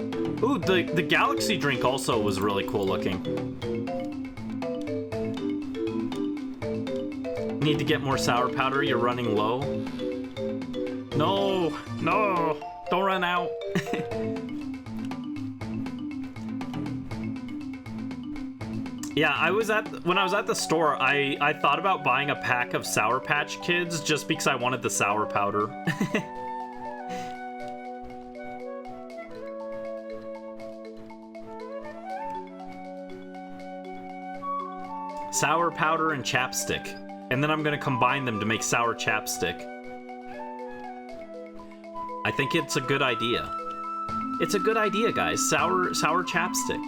Ooh, the Galaxy drink also was really cool looking. Need to get more sour powder, you're running low. No, don't run out. Yeah, when I was at the store, I thought about buying a pack of Sour Patch Kids just because I wanted the sour powder. Sour powder and chapstick. And then I'm gonna combine them to make sour chapstick. I think it's a good idea. It's a good idea, guys. Sour chapstick.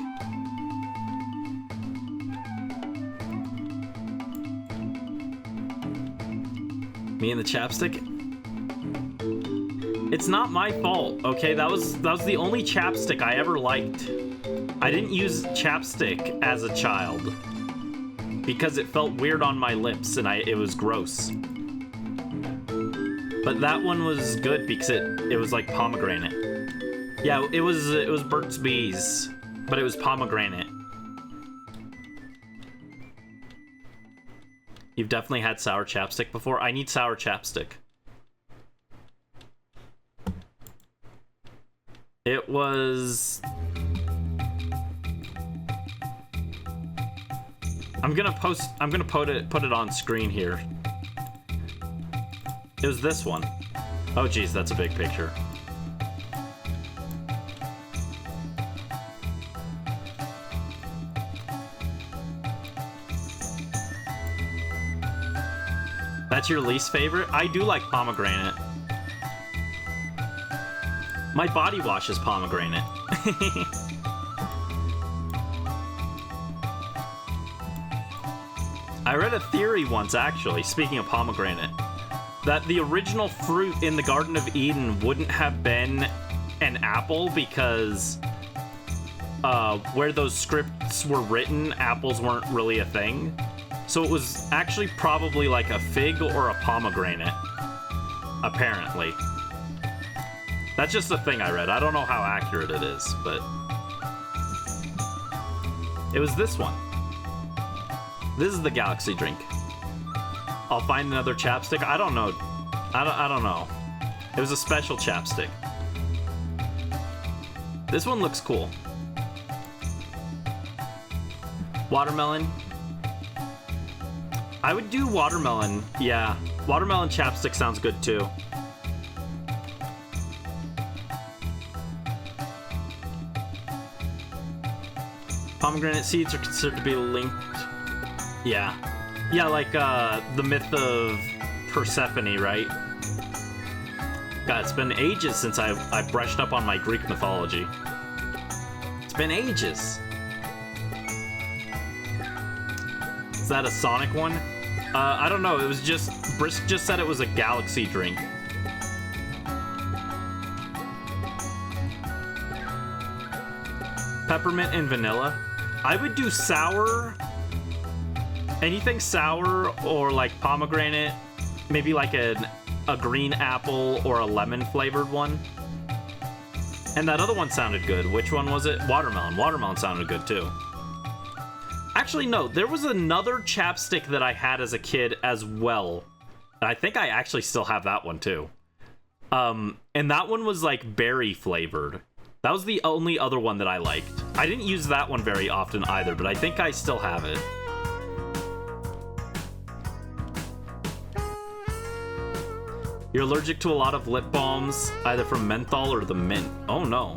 Me and the chapstick? It's not my fault, okay? That was the only chapstick I ever liked. I didn't use chapstick as a child because it felt weird on my lips and it was gross. But that one was good because it was like pomegranate. Yeah, it was Burt's Bees, but it was pomegranate. You've definitely had sour chapstick before? I need sour chapstick. It was... I'm gonna put it on screen here. It was this one. Oh geez, that's a big picture. That's your least favorite? I do like pomegranate. My body wash is pomegranate. I read a theory once, actually, speaking of pomegranate, that the original fruit in the Garden of Eden wouldn't have been an apple because where those scripts were written, apples weren't really a thing. So it was actually probably like a fig or a pomegranate, apparently. That's just a thing I read. I don't know how accurate it is, but it was this one. This is the Galaxy drink. I'll find another chapstick. I don't know. I don't know. It was a special chapstick. This one looks cool. Watermelon. I would do watermelon. Yeah, watermelon chapstick sounds good too. Pomegranate seeds are considered to be linked. Yeah. Yeah, like the myth of Persephone, right? God, it's been ages since I brushed up on my Greek mythology. It's been ages. Is that a Sonic one? I don't know. It was just... Brisk just said it was a galaxy drink. Peppermint and vanilla. I would do sour. Anything sour or like pomegranate. Maybe like a green apple or a lemon flavored one. And that other one sounded good. Which one was it? Watermelon. Watermelon sounded good too. Actually, no. There was another chapstick that I had as a kid as well. I think I actually still have that one too. And that one was like berry flavored. That was the only other one that I liked. I didn't use that one very often either, but I think I still have it. You're allergic to a lot of lip balms, either from menthol or the mint. Oh no.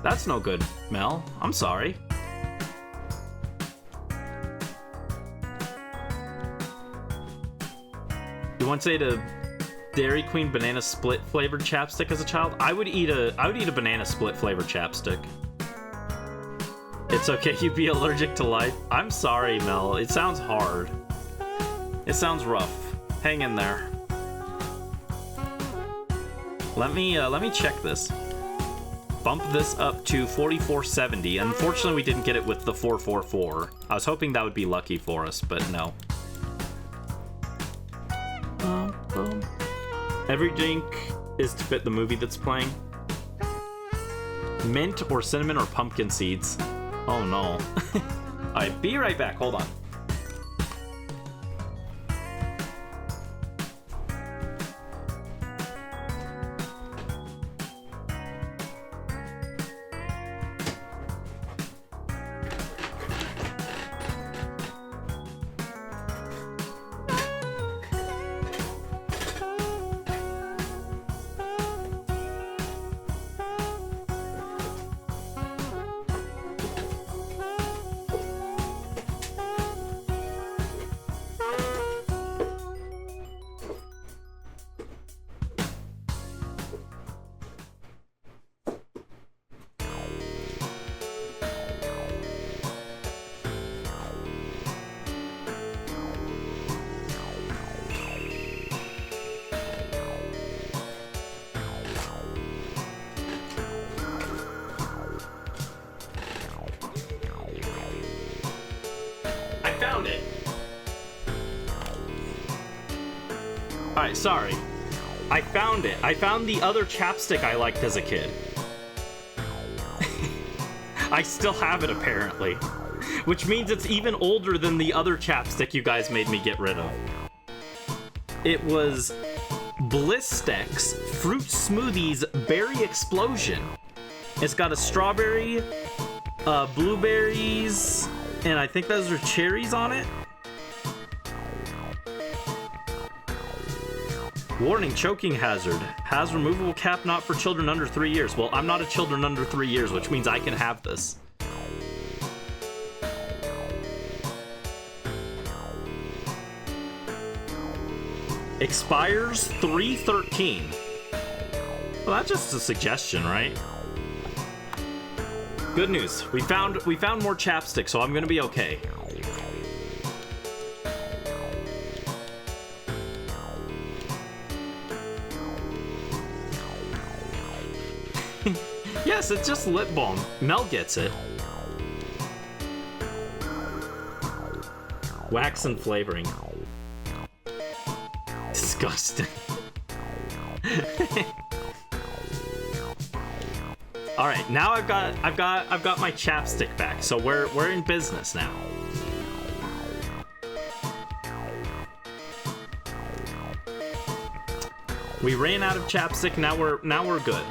That's no good, Mel. I'm sorry. You once ate a Dairy Queen banana split flavored chapstick as a child? I would eat a banana split flavored chapstick. It's okay, you'd be allergic to life. I'm sorry, Mel. It sounds hard. It sounds rough. Hang in there. Let me check this. Bump this up to 4470. Unfortunately, we didn't get it with the 444. I was hoping that would be lucky for us, but no. Every drink is to fit the movie that's playing. Mint or cinnamon or pumpkin seeds. Oh no. Alright, be right back. Hold on. Alright, sorry. I found it. I found the other chapstick I liked as a kid. I still have it, apparently. Which means it's even older than the other chapstick you guys made me get rid of. It was Blistex Fruit Smoothies Berry Explosion. It's got a strawberry, blueberries, and I think those are cherries on it. Warning, choking hazard. Has removable cap not for children under 3 years. Well, I'm not a children under 3 years, which means I can have this. Expires 3/13. Well, that's just a suggestion, right? Good news. We found more chapstick, so I'm gonna be okay. Yes, it's just lip balm. Mel gets it. Wax and flavoring. Disgusting. All right, now I've got my chapstick back. So we're in business now. We ran out of chapstick. Now we're good.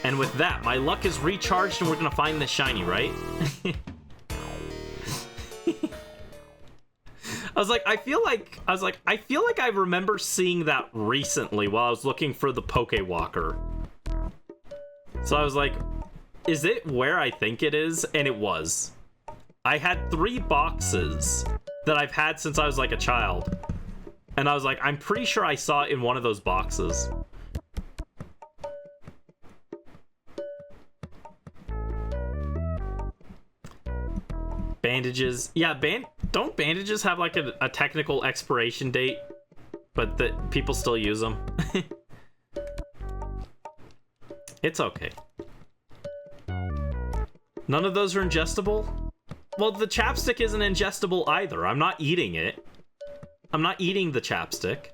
And with that, my luck is recharged and we're gonna find this shiny, right? I feel like I remember seeing that recently while I was looking for the Poke Walker. So I was like, is it where I think it is? And it was. I had 3 boxes that I've had since I was like a child. And I was like, I'm pretty sure I saw it in one of those boxes. Bandages. Yeah, don't bandages have like a technical expiration date? But that people still use them. It's okay. None of those are ingestible? Well, the chapstick isn't ingestible either. I'm not eating it. I'm not eating the chapstick.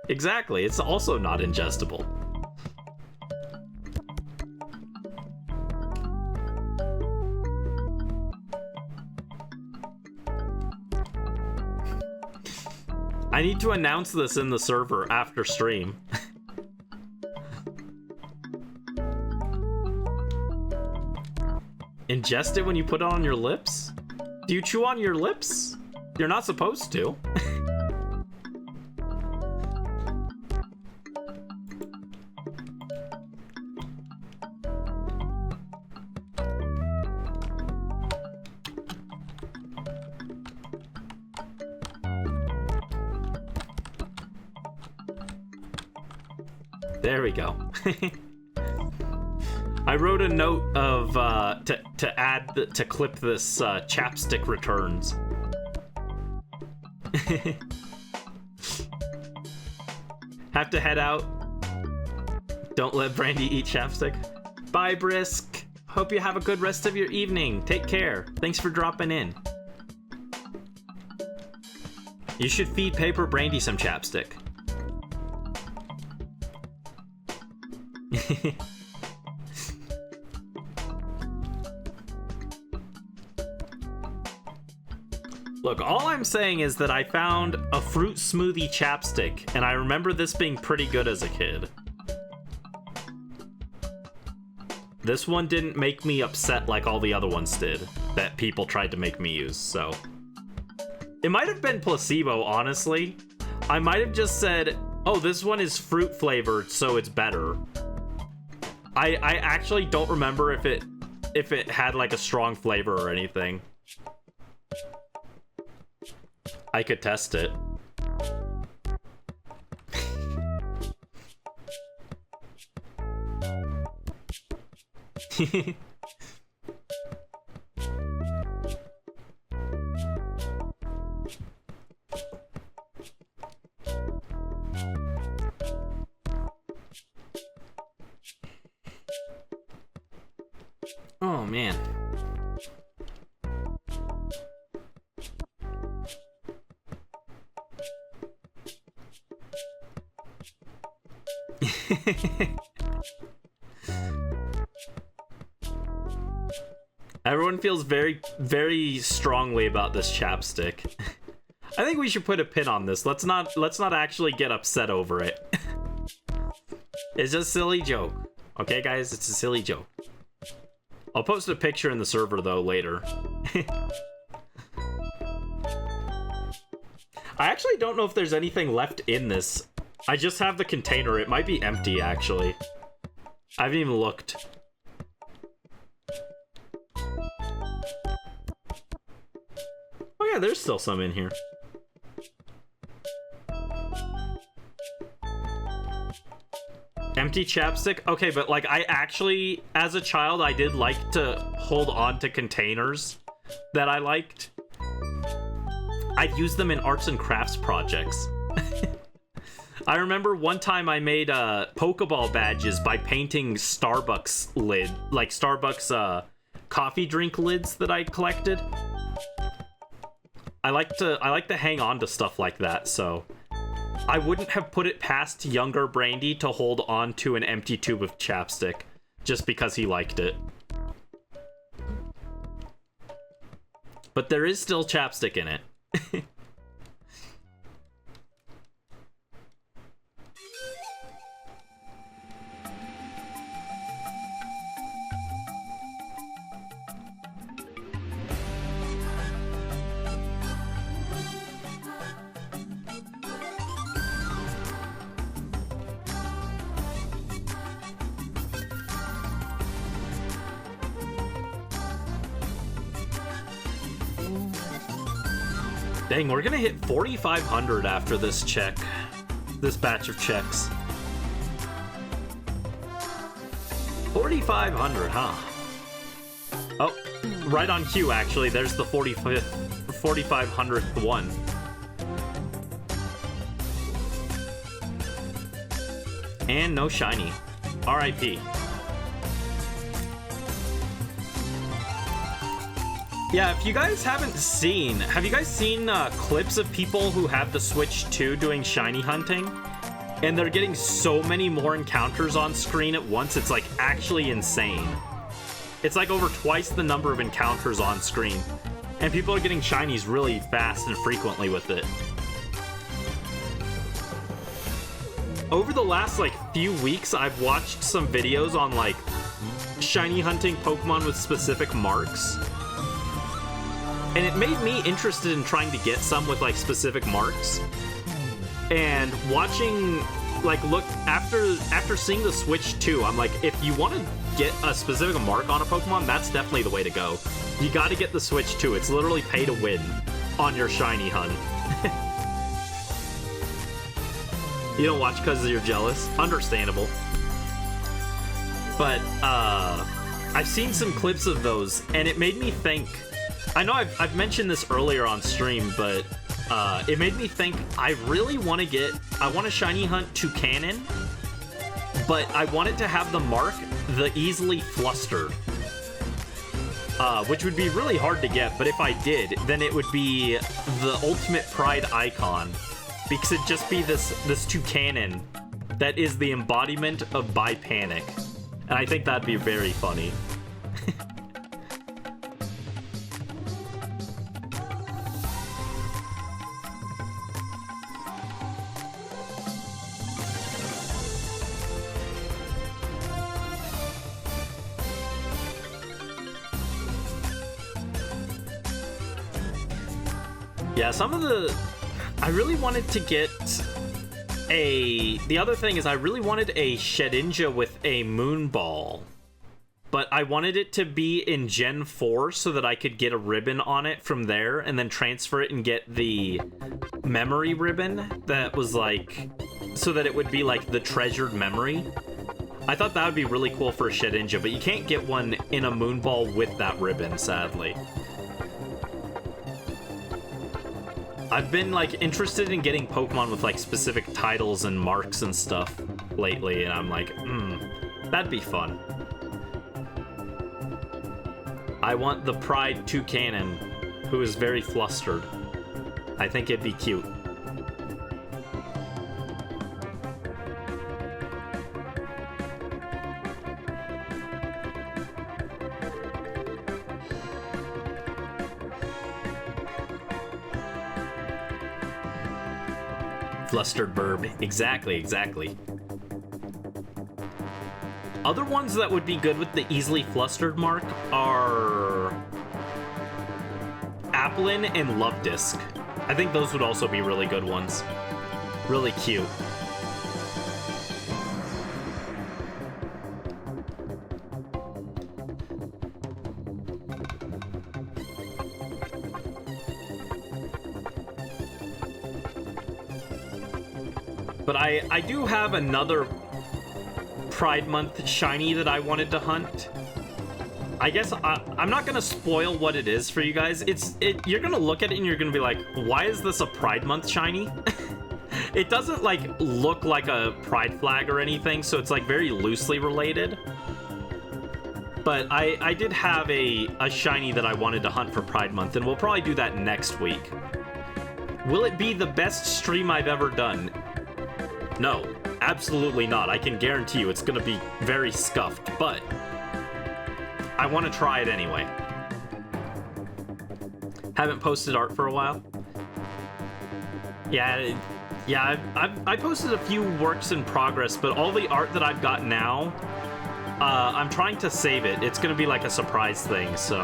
Exactly, it's also not ingestible. I need to announce this in the server after stream. Ingest it when you put it on your lips? Do you chew on your lips? You're not supposed to. There we go. I wrote a note of to clip this chapstick returns. Have to head out. Don't let Brandy eat chapstick. Bye, Brisk. Hope you have a good rest of your evening. Take care. Thanks for dropping in. You should feed Paper Brandy some chapstick. Look, all I'm saying is that I found a fruit smoothie chapstick, and I remember this being pretty good as a kid. This one didn't make me upset like all the other ones did that people tried to make me use, so. It might have been placebo, honestly. I might have just said, oh, this one is fruit flavored, so it's better. I actually don't remember if it had like a strong flavor or anything. I could test it. Oh, man. Everyone feels very, very strongly about this chapstick. I think we should put a pin on this. Let's not actually get upset over it. It's just a silly joke. Okay, guys? It's a silly joke. I'll post a picture in the server, though, later. I actually don't know if there's anything left in this. I just have the container. It might be empty, actually. I haven't even looked. Oh yeah, there's still some in here. Empty chapstick? Okay, but like I actually, as a child, I did like to hold on to containers that I liked. I'd use them in arts and crafts projects. I remember one time I made Pokeball badges by painting Starbucks Starbucks coffee drink lids that I collected. I like to hang on to stuff like that, so I wouldn't have put it past younger Brandy to hold on to an empty tube of chapstick just because he liked it. But there is still chapstick in it. Dang, we're gonna hit 4,500 after this check. This batch of checks. 4,500, huh? Oh, right on cue, actually. There's the 4,500th one. And no shiny. RIP. Yeah, if you guys haven't seen, have you guys seen clips of people who have the Switch 2 doing shiny hunting? And they're getting so many more encounters on screen at once, it's like actually insane. It's like over twice the number of encounters on screen. And people are getting shinies really fast and frequently with it. Over the last like few weeks, I've watched some videos on like shiny hunting Pokemon with specific marks. And it made me interested in trying to get some with like specific marks. And watching, like, look, after seeing the Switch 2, I'm like, if you want to get a specific mark on a Pokemon, that's definitely the way to go. You gotta get the Switch 2. It's literally pay to win on your shiny hunt. You don't watch because you're jealous? Understandable. But, I've seen some clips of those, and it made me think... I know I've mentioned this earlier on stream, but it made me think I really want to I want to shiny hunt Toucanon, but I want it to have the mark, the easily flustered, which would be really hard to get, but if I did, then it would be the ultimate pride icon, because it'd just be this Toucanon that is the embodiment of Buy Panic, and I think that'd be very funny. Yeah, I really wanted to get the other thing is I really wanted a Shedinja with a Moon Ball, but I wanted it to be in Gen 4 so that I could get a ribbon on it from there and then transfer it and get the memory ribbon that was like, so that it would be like the treasured memory. I thought that would be really cool for a Shedinja, but you can't get one in a Moon Ball with that ribbon, sadly. I've been, like, interested in getting Pokemon with, like, specific titles and marks and stuff lately, and I'm like, that'd be fun. I want the Pride Toucanon, who is very flustered. I think it'd be cute. Flustered burb. Exactly. Other ones that would be good with the easily flustered mark are Applin and Love Disc. I think those would also be really good ones. Really cute. But I do have another Pride Month shiny that I wanted to hunt. I guess I'm not gonna spoil what it is for you guys. You're gonna look at it and you're gonna be like, why is this a Pride Month shiny? It doesn't like look like a pride flag or anything, so it's like very loosely related. But I did have a shiny that I wanted to hunt for Pride Month, and we'll probably do that next week. Will it be the best stream I've ever done? No, absolutely not. I can guarantee you it's gonna be very scuffed, but I want to try it anyway. Haven't posted art for a while. Yeah, I posted a few works in progress, but all the art that I've got now, I'm trying to save it. It's gonna be like a surprise thing, so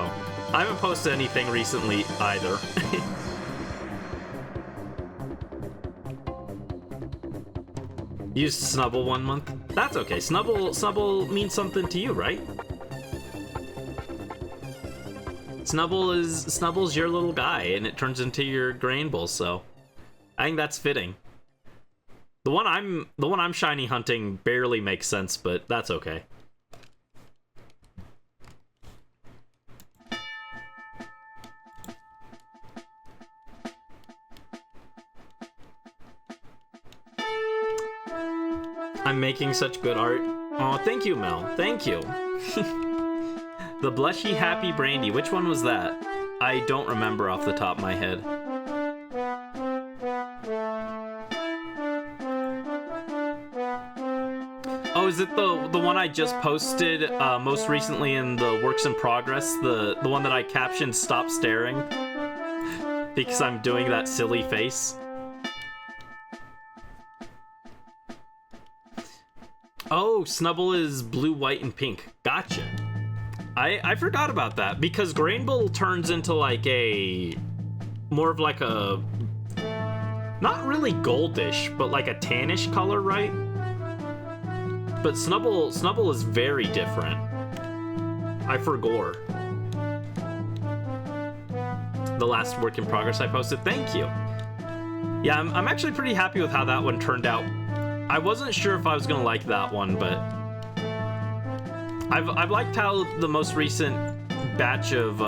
I haven't posted anything recently either. Used Snubble 1 month. That's okay. Snubble means something to you, right? Snubble's your little guy, and it turns into your Granbull, so I think that's fitting. The one I'm shiny hunting barely makes sense, but that's okay. I'm making such good art. Oh, thank you, Mel. Thank you. The blushy happy brandy. Which one was that? I don't remember off the top of my head. Oh, is it the one I just posted most recently in the works in progress? The one that I captioned "Stop Staring" because I'm doing that silly face. Oh, Snubble is blue, white, and pink. Gotcha. I forgot about that because Granbull turns into like a more of like a not really goldish, but like a tannish color, right? But Snubble is very different. I forgot. The last work in progress I posted. Thank you. Yeah, I'm actually pretty happy with how that one turned out. I wasn't sure if I was gonna like that one, but I've liked how the most recent batch of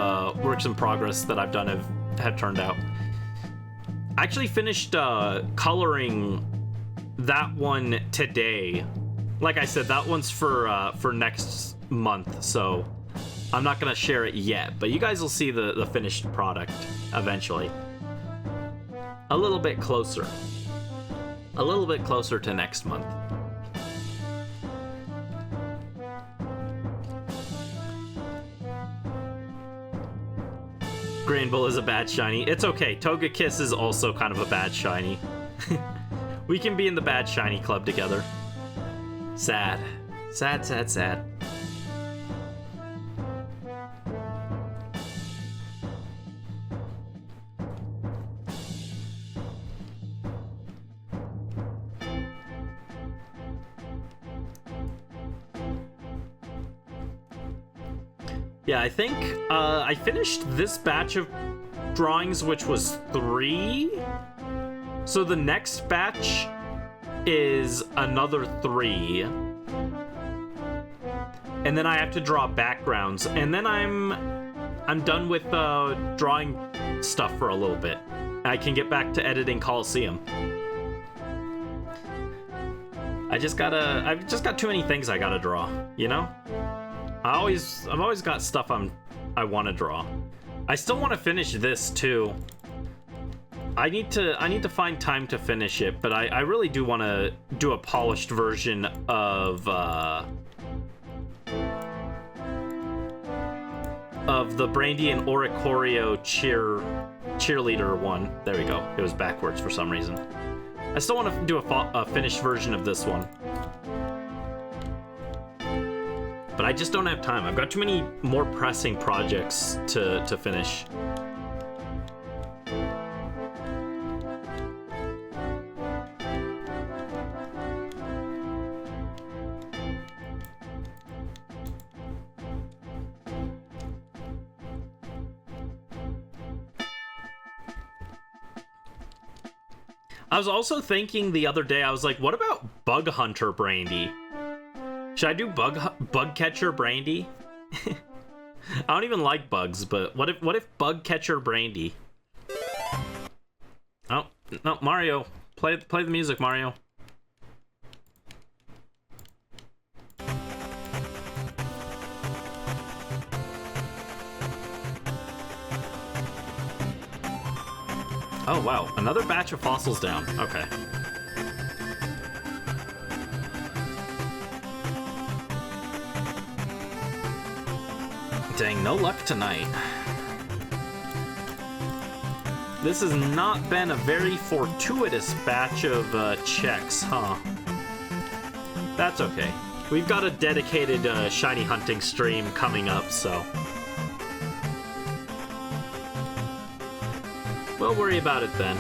works in progress that I've done have turned out. I actually finished coloring that one today. Like I said, that one's for next month, so I'm not gonna share it yet. But you guys will see the finished product eventually. A little bit closer. A little bit closer to next month. Granbull is a bad shiny. It's okay. Togekiss is also kind of a bad shiny. We can be in the bad shiny club together. Sad. Sad, sad, sad. Yeah, I think I finished this batch of drawings, which was 3. So the next batch is another 3. And then I have to draw backgrounds. And then I'm done with drawing stuff for a little bit. I can get back to editing Coliseum. I've just got too many things I gotta draw, you know? I've always got stuff I want to draw. I still want to finish this too. I need to find time to finish it, but I really do want to do a polished version of the Brandy and Oricorio cheerleader one. There we go. It was backwards for some reason. I still want to do a finished version of this one. But I just don't have time. I've got too many more pressing projects to finish. I was also thinking the other day, I was like, what about Bug Hunter Brandy? Should I do bug catcher Brandy? I don't even like bugs, but what if bug catcher Brandy? Oh no, Mario, play the music, Mario. Oh wow, another batch of fossils down. Okay. Dang, no luck tonight. This has not been a very fortuitous batch of checks, huh? That's okay. We've got a dedicated shiny hunting stream coming up, so we'll worry about it then.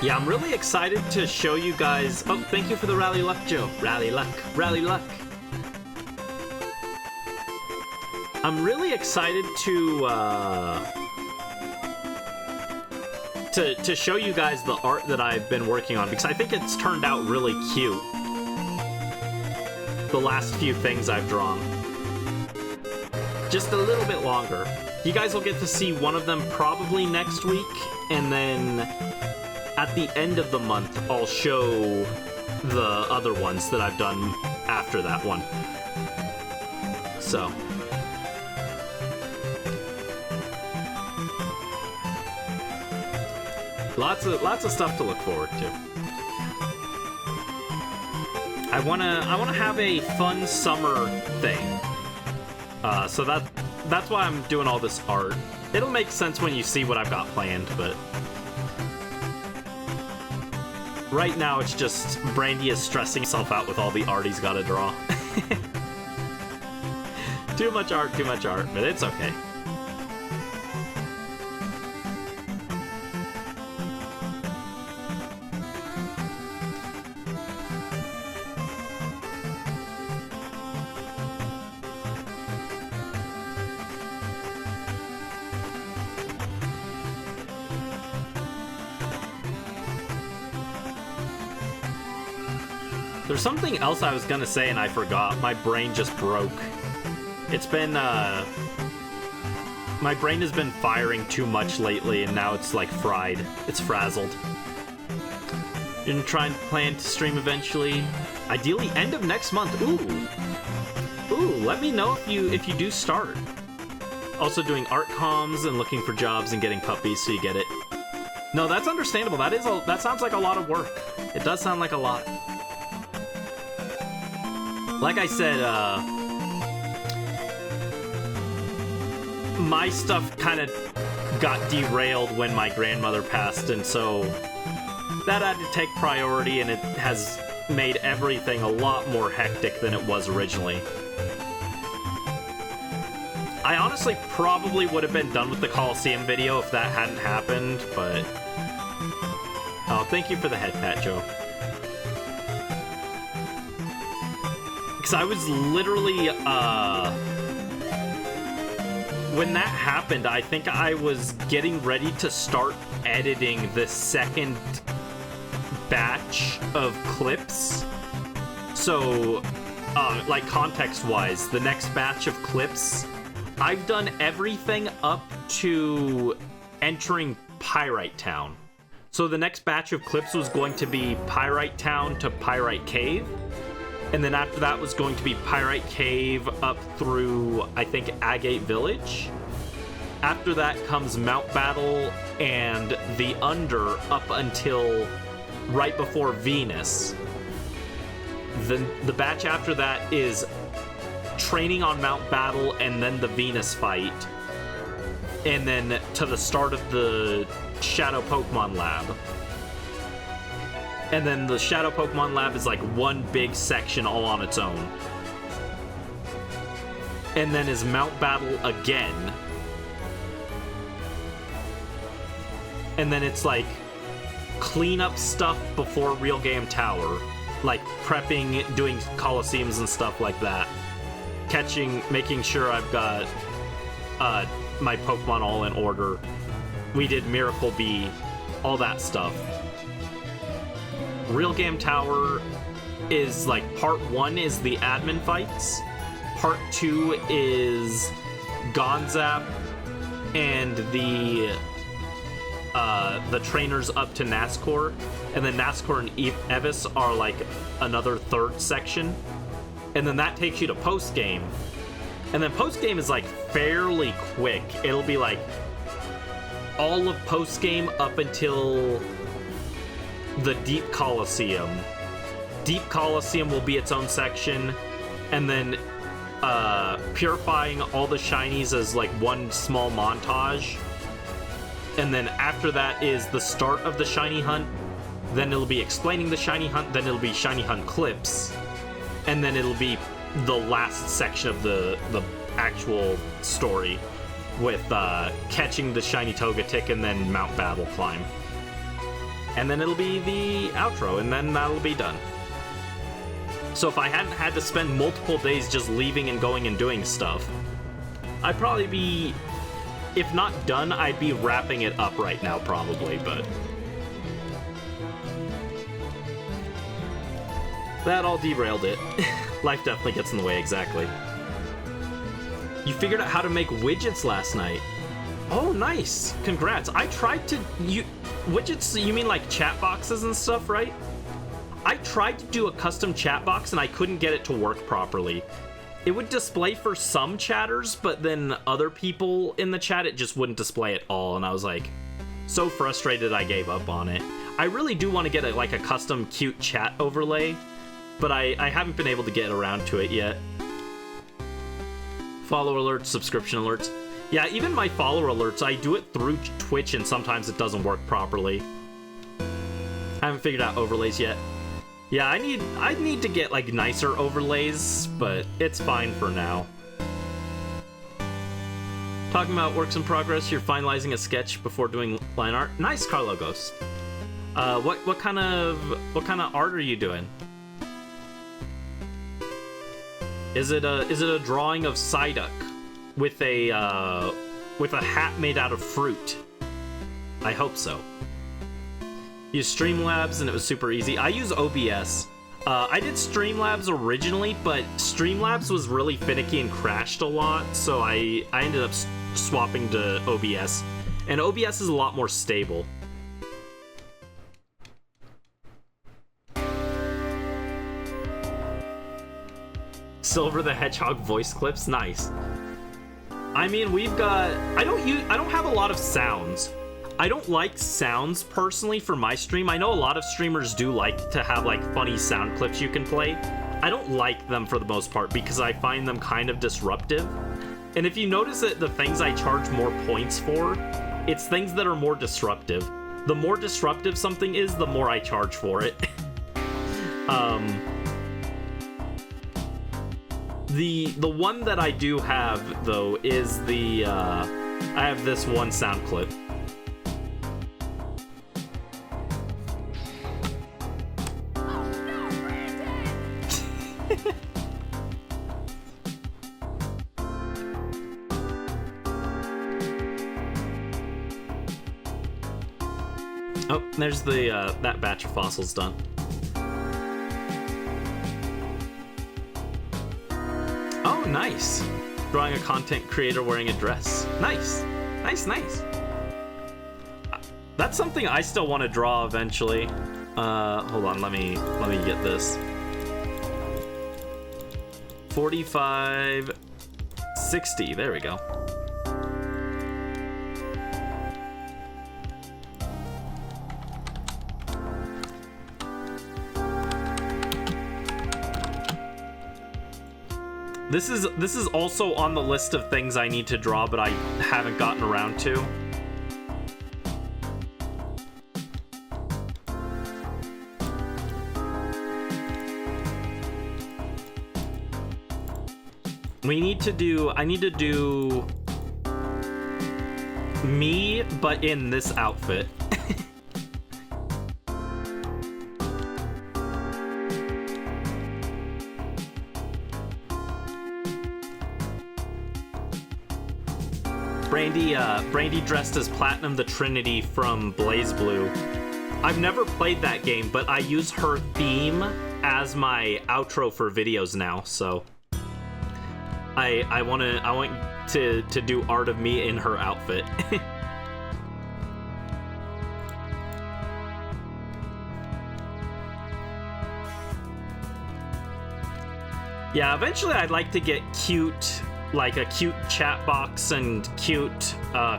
Yeah, I'm really excited to show you guys... Oh, thank you for the Rally Luck, Joe. Rally Luck, Rally Luck. I'm really excited to show you guys the art that I've been working on, because I think it's turned out really cute. The last few things I've drawn. Just a little bit longer. You guys will get to see one of them probably next week, and then at the end of the month, I'll show the other ones that I've done after that one. So. Lots of stuff to look forward to. I wanna have a fun summer thing. So that's why I'm doing all this art. It'll make sense when you see what I've got planned, but right now it's just Brandy is stressing himself out with all the art he's gotta draw. Too much art, but it's okay. There's something else I was gonna say and I forgot. My brain just broke. It's been, my brain has been firing too much lately and now it's like fried. It's frazzled. You're gonna try and plan to stream eventually. Ideally end of next month. Ooh, let me know if you do start. Also doing art comms and looking for jobs and getting puppies so you get it. No, that's understandable. That sounds like a lot of work. It does sound like a lot. Like I said, my stuff kind of got derailed when my grandmother passed, and so that had to take priority, and it has made everything a lot more hectic than it was originally. I honestly probably would have been done with the Coliseum video if that hadn't happened, but... Oh, thank you for the head pat, Joe. I was literally, when that happened, I think I was getting ready to start editing the second batch of clips. So, like context-wise, the next batch of clips, I've done everything up to entering Pyrite Town. So the next batch of clips was going to be Pyrite Town to Pyrite Cave. And then after that was going to be Pyrite Cave up through, I think, Agate Village. After that comes Mount Battle and the Under up until right before Venus. Then the batch after that is training on Mount Battle and then the Venus fight. And then to the start of the Shadow Pokemon Lab. And then the Shadow Pokemon Lab is like one big section all on its own. And then is Mount Battle again. And then it's like clean up stuff before Real Game Tower. Like prepping, doing Coliseums and stuff like that. Making sure I've got my Pokemon all in order. We did Miracle Bee, all that stuff. Real Game Tower is like part 1 is the admin fights, part 2 is Gonzap and the trainers up to Nascor, and then Nascor and Evis are like another third section, and then that takes you to post game, and then post game is like fairly quick. It'll be like all of post game up until the Deep Coliseum. Deep Coliseum will be its own section, and then purifying all the shinies as like one small montage. And then after that is the start of the shiny hunt. Then it'll be explaining the shiny hunt. Then it'll be shiny hunt clips, and then it'll be the last section of the actual story with catching the shiny Togetic and then Mount Battle climb. and then it'll be the outro, and then that'll be done. So if I hadn't had to spend multiple days just leaving and going and doing stuff, I'd probably be, if not done, I'd be wrapping it up right now probably, but that all derailed it. Life definitely gets in the way, exactly. You figured out how to make widgets last night. Oh, nice. Congrats. I tried to... widgets, you mean like chat boxes and stuff, right? I tried to do a custom chat box and I couldn't get it to work properly. It would display for some chatters, but then other people in the chat, it just wouldn't display at all. And I was like, so frustrated I gave up on it. I really do want to get like a custom cute chat overlay, but I haven't been able to get around to it yet. Follower alerts, subscription alerts. Yeah, even my follower alerts, I do it through Twitch and sometimes it doesn't work properly. I haven't figured out overlays yet. Yeah, I need to get like nicer overlays, but it's fine for now. Talking about works in progress, you're finalizing a sketch before doing line art. Nice, Carlo Ghost. What kind of art are you doing? Is it a drawing of Psyduck with a hat made out of fruit? I hope so. Use Streamlabs and it was super easy. I use OBS. I did Streamlabs originally, but Streamlabs was really finicky and crashed a lot, so I ended up swapping to OBS. And OBS is a lot more stable. Silver the Hedgehog voice clips, nice. I mean, we've got... I don't have a lot of sounds. I don't like sounds personally for my stream. I know a lot of streamers do like to have like funny sound clips you can play. I don't like them for the most part because I find them kind of disruptive. And if you notice that the things I charge more points for, it's things that are more disruptive. The more disruptive something is, the more I charge for it. The one that I do have though is the I have this one sound clip. Oh, there's the that batch of fossils done. Oh, nice. Drawing a content creator wearing a dress. Nice. Nice. That's something I still want to draw eventually. Hold on, let me get this. 45, 60, there we go. This is also on the list of things I need to draw, but I haven't gotten around to. I need to do me, but in this outfit. Brandy dressed as Platinum the Trinity from Blaze Blue. I've never played that game, but I use her theme as my outro for videos now, so I want to do art of me in her outfit. Yeah, eventually I'd like to get cute, like a cute chat box and cute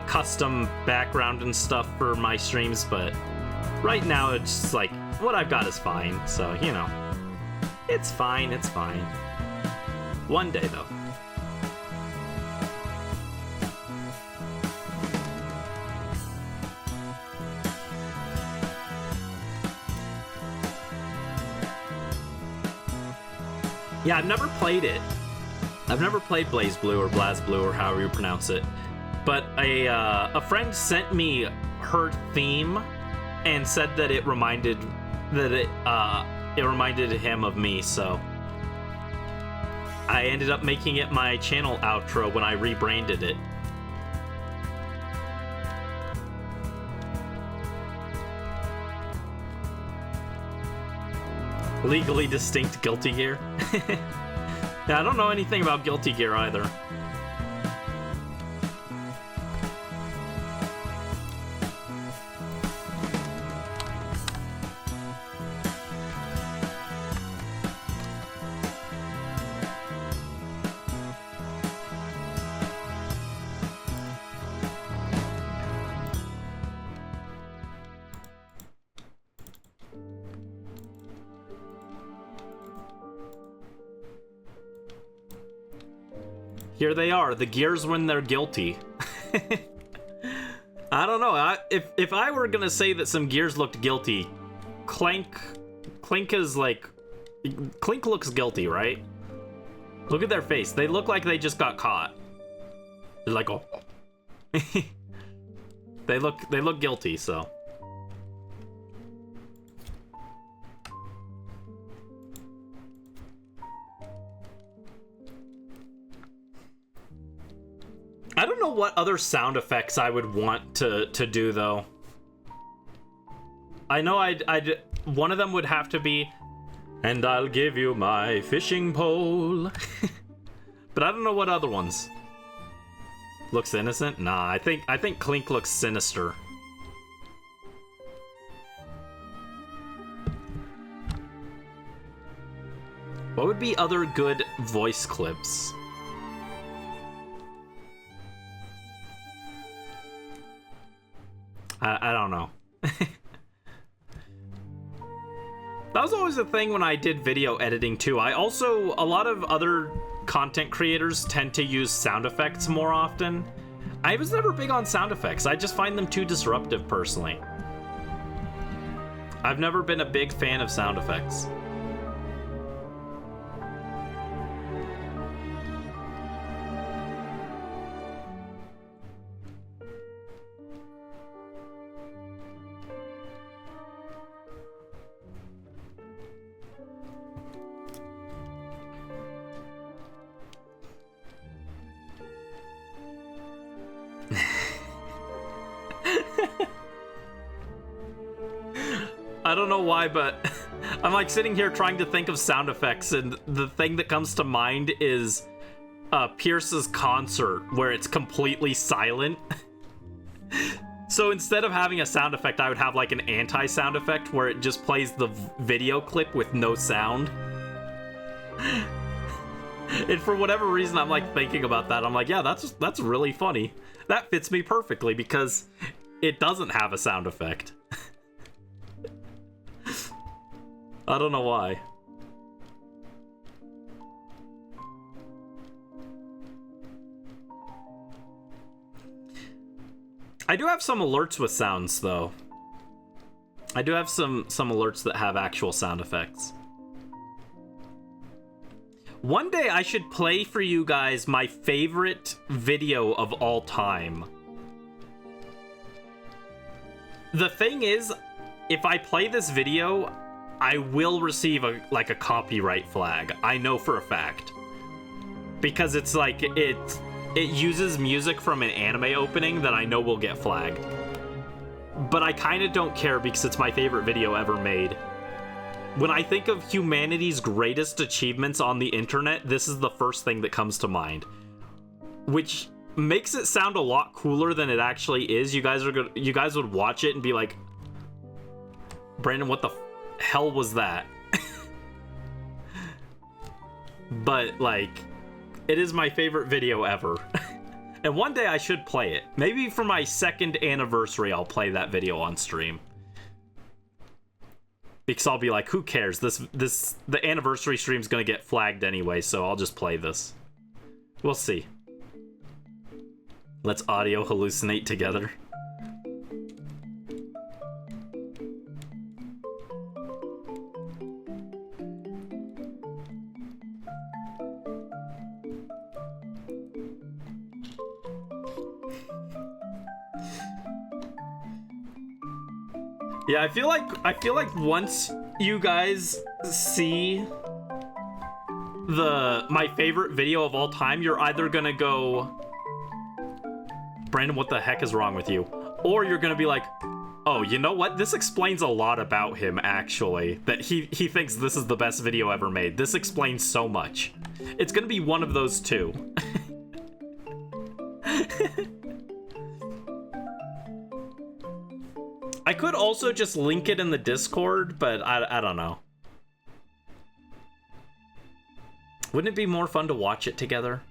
custom background and stuff for my streams, but right now it's just like what I've got is fine, so you know, it's fine. One day though. Yeah, I've never played it. I've never played Blaze Blue or Blaz Blue or however you pronounce it. But a friend sent me her theme, and said that it reminded him of me, so I ended up making it my channel outro when I rebranded it. Legally distinct Guilty Gear. Yeah, I don't know anything about Guilty Gear either. Here they are, the gears when they're guilty. I don't know. If I were gonna say that some gears looked guilty, Clank is like... Clink looks guilty, right? Look at their face. They look like they just got caught. They're like, oh. They look guilty, so... I don't know what other sound effects I would want to do, though. I know one of them would have to be, and I'll give you my fishing pole. But I don't know what other ones. Looks innocent? Nah, I think Clink looks sinister. What would be other good voice clips? I don't know. That was always a thing when I did video editing too. A lot of other content creators tend to use sound effects more often. I was never big on sound effects. I just find them too disruptive personally. I've never been a big fan of sound effects. I don't know why, but I'm like sitting here trying to think of sound effects, and the thing that comes to mind is Pierce's concert, where it's completely silent. So instead of having a sound effect, I would have like an anti-sound effect where it just plays the video clip with no sound. And for whatever reason, I'm like thinking about that. I'm like, yeah, that's really funny. That fits me perfectly because it doesn't have a sound effect. I don't know why. I do have some alerts with sounds, though. I do have some alerts that have actual sound effects. One day I should play for you guys my favorite video of all time. The thing is, if I play this video, I will receive a copyright flag. I know for a fact. Because it's like, it uses music from an anime opening that I know will get flagged. But I kind of don't care because it's my favorite video ever made. When I think of humanity's greatest achievements on the internet, this is the first thing that comes to mind. Which makes it sound a lot cooler than it actually is. You guys would watch it and be like, Brandon, what the hell was that? But like, it is my favorite video ever. And one day I should play it. Maybe for my 2nd anniversary I'll play that video on stream. Because I'll be like, who cares? The anniversary stream's gonna get flagged anyway, so I'll just play this. We'll see. Let's audio hallucinate together. Yeah, I feel like once you guys see my favorite video of all time, you're either gonna go, Brandon, what the heck is wrong with you? Or you're gonna be like, oh, you know what? This explains a lot about him, actually. That he thinks this is the best video ever made. This explains so much. It's gonna be one of those two. I could also just link it in the Discord, but I don't know. Wouldn't it be more fun to watch it together?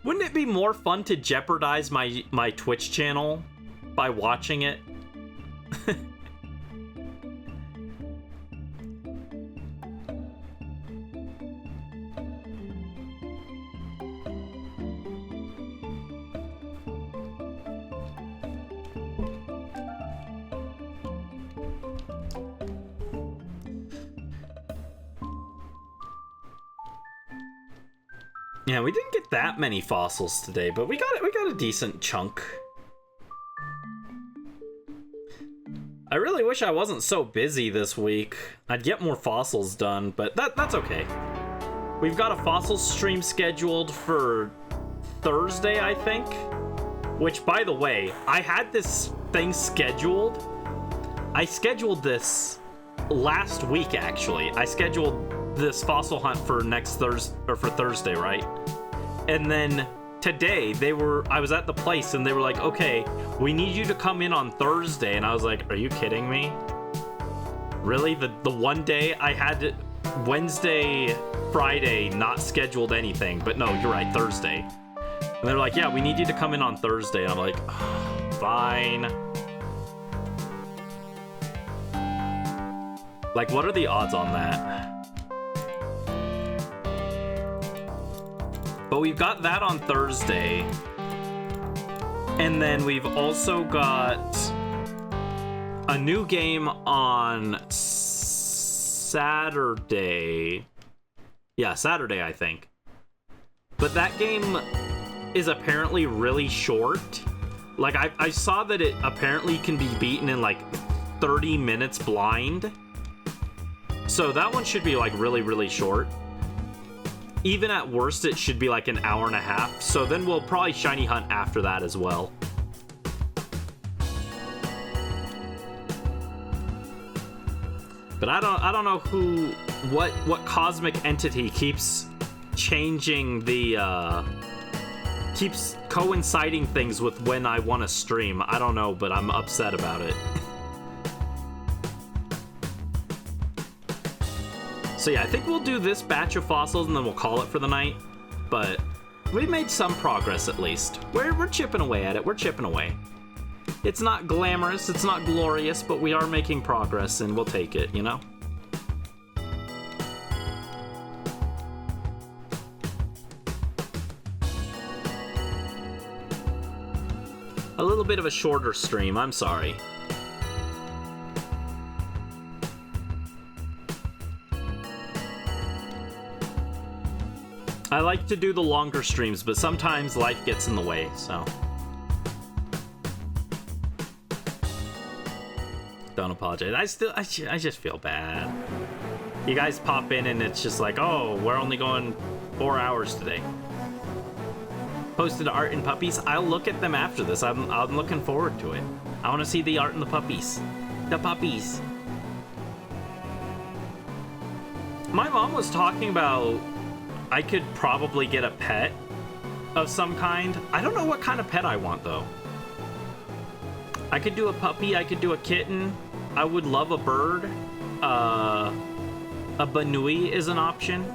Wouldn't it be more fun to jeopardize my Twitch channel by watching it? Yeah, we didn't get that many fossils today, but we got a decent chunk. I really wish I wasn't so busy this week. I'd get more fossils done, but that's okay. We've got a fossil stream scheduled for Thursday, I think. Which, by the way, I had this thing scheduled. I scheduled this last week, actually. I scheduled this fossil hunt for next Thursday, or for Thursday, right? And then today I was at the place and they were like, okay, we need you to come in on Thursday. And I was like, are you kidding me? Really? The one day I had Wednesday, Friday, not scheduled anything, but no, you're right, Thursday. And they're like, yeah, we need you to come in on Thursday. And I'm like, oh, fine. Like, what are the odds on that? But we've got that on Thursday. And then we've also got a new game on Saturday. Yeah, Saturday, I think. But that game is apparently really short. Like, I saw that it apparently can be beaten in like 30 minutes blind. So that one should be like really, really short. Even at worst, it should be like an hour and a half. So then we'll probably shiny hunt after that as well. But I don't know what cosmic entity keeps changing the keeps coinciding things with when I want to stream. I don't know, but I'm upset about it. So yeah, I think we'll do this batch of fossils and then we'll call it for the night. But we made some progress at least. We're chipping away at it. We're chipping away. It's not glamorous, it's not glorious, but we are making progress and we'll take it, you know? A little bit of a shorter stream, I'm sorry. I like to do the longer streams, but sometimes life gets in the way, so. Don't apologize. I just feel bad. You guys pop in and it's just like, oh, we're only going 4 hours today. Posted art and puppies. I'll look at them after this. I'm looking forward to it. I want to see the art and the puppies. The puppies. My mom was talking about I could probably get a pet of some kind. I don't know what kind of pet I want, though. I could do a puppy, I could do a kitten. I would love a bird. A banui is an option.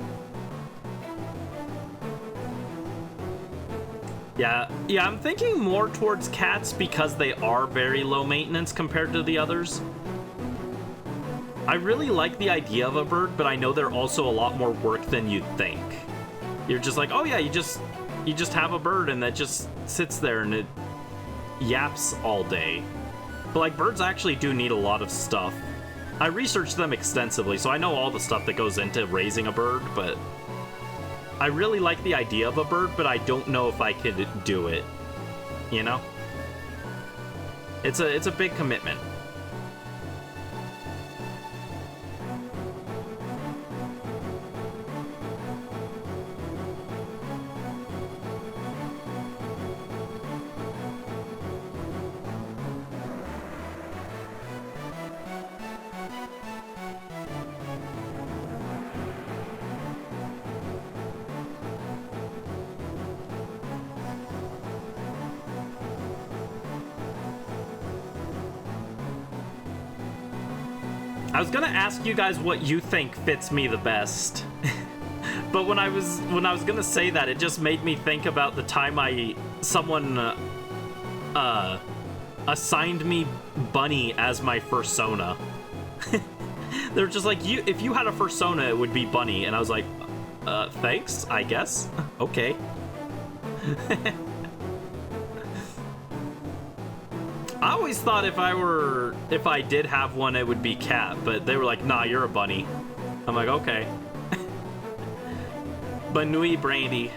Yeah, I'm thinking more towards cats because they are very low maintenance compared to the others. I really like the idea of a bird, but I know they're also a lot more work than you'd think. You're just like, oh yeah, you just have a bird and that just sits there and it yaps all day. But like, birds actually do need a lot of stuff. I researched them extensively, so I know all the stuff that goes into raising a bird, but I really like the idea of a bird, but I don't know if I could do it, you know? It's a big commitment. I was gonna ask you guys what you think fits me the best, but when I was gonna say that, it just made me think about the time someone assigned me Bunny as my fursona. They're just like, if you had a fursona, it would be Bunny, and I was like, thanks, I guess. Okay. I always thought if I did have one, it would be Cat, but they were like, nah, you're a bunny. I'm like, okay. Banui Brandy.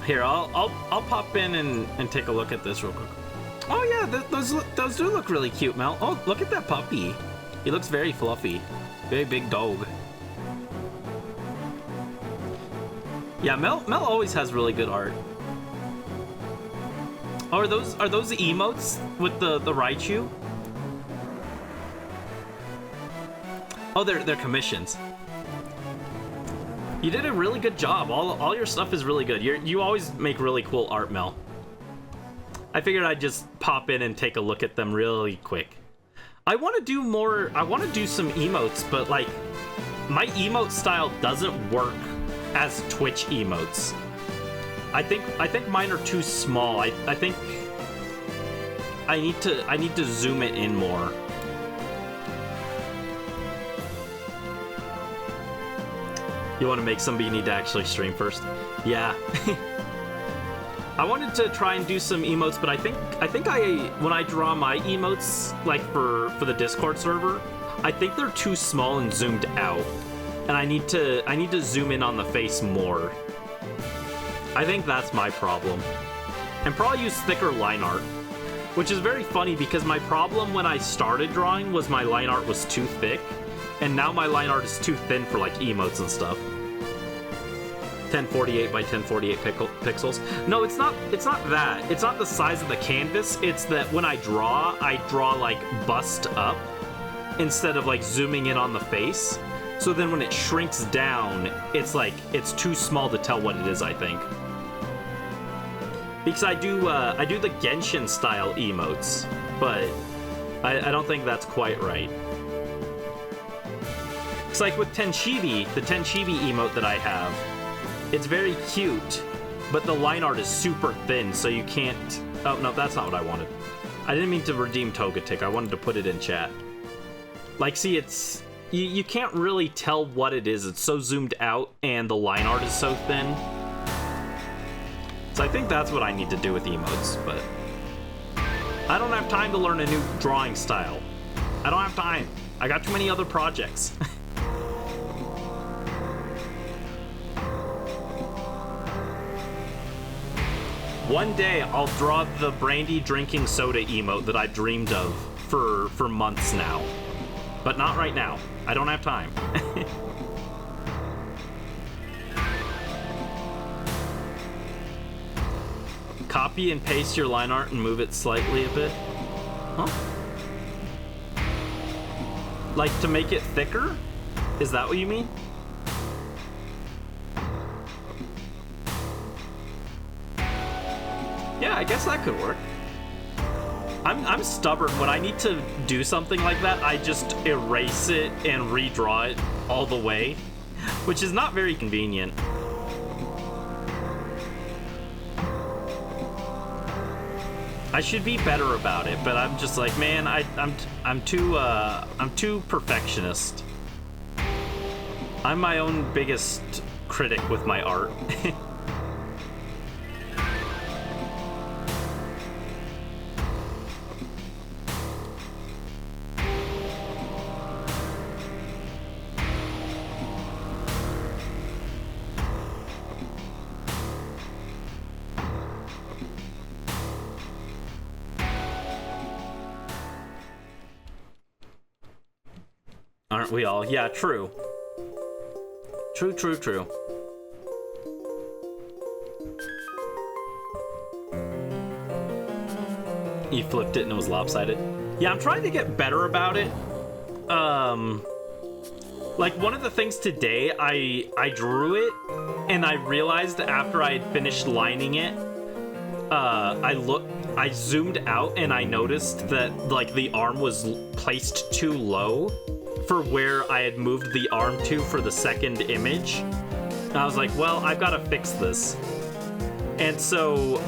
Here, I'll pop in and take a look at this real quick. Oh yeah, those do look really cute, Mel. Oh, look at that puppy. He looks very fluffy. Very big dog. Yeah, Mel always has really good art. Oh, are those emotes with the Raichu? Oh, they're commissions. You did a really good job. All your stuff is really good. You always make really cool art, Mel. I figured I'd just pop in and take a look at them really quick. I want to do more. I want to do some emotes, but like, my emote style doesn't work as Twitch emotes. I think mine are too small. I think I need to zoom it in more. You want to make some, but you need to actually stream first. Yeah. I wanted to try and do some emotes, but I think when I draw my emotes, like for the Discord server, I think they're too small and zoomed out, and I need to zoom in on the face more. I think that's my problem, and probably use thicker line art, which is very funny because my problem when I started drawing was my line art was too thick, and now my line art is too thin for like emotes and stuff. 1048 by 1048 pixels. No, it's not that. It's not the size of the canvas. It's that when I draw like bust up instead of like zooming in on the face. So then when it shrinks down, it's like it's too small to tell what it is, I think. Because I do the Genshin style emotes, but I don't think that's quite right. It's like with Tenshibi, the Tenshibi emote that I have. It's very cute, but the line art is super thin, so you can't... Oh, no, that's not what I wanted. I didn't mean to redeem Togetic. I wanted to put it in chat. Like, see, it's... You can't really tell what it is. It's so zoomed out, and the line art is so thin. So I think that's what I need to do with emotes, but... I don't have time to learn a new drawing style. I don't have time. I got too many other projects. One day, I'll draw the brandy drinking soda emote that I dreamed of for months now. But not right now. I don't have time. Copy and paste your line art and move it slightly a bit. Huh? Like to make it thicker? Is that what you mean? Yeah, I guess that could work. I'm stubborn. When I need to do something like that, I just erase it and redraw it all the way, which is not very convenient. I should be better about it, but I'm just like, man, I'm too perfectionist. I'm my own biggest critic with my art. Aren't we all? Yeah, true. True, true, true. You flipped it and it was lopsided. Yeah, I'm trying to get better about it. Like, one of the things today, I drew it, and I realized after I had finished lining it, I zoomed out and I noticed that, like, the arm was placed too low for where I had moved the arm to for the second image. And I was like, well, I've got to fix this. And so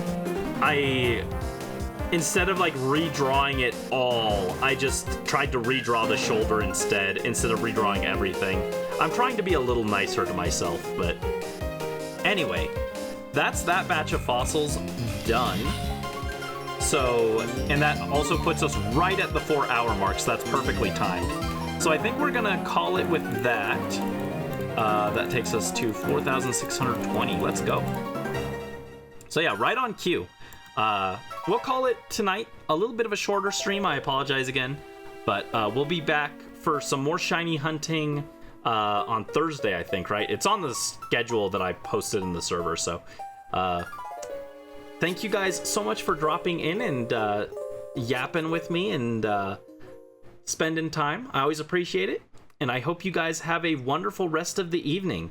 instead of, like, redrawing it all, I just tried to redraw the shoulder instead of redrawing everything. I'm trying to be a little nicer to myself, but anyway, that's that batch of fossils done. So, and that also puts us right at the 4-hour mark, so that's perfectly timed. So I think we're gonna call it with that. That takes us to 4,620. Let's go. So yeah, right on cue. We'll call it tonight. A little bit of a shorter stream. I apologize again, but we'll be back for some more shiny hunting on Thursday, I think, right? It's on the schedule that I posted in the server, so thank you guys so much for dropping in and yapping with me and spending time. I always appreciate it, and I hope you guys have a wonderful rest of the evening.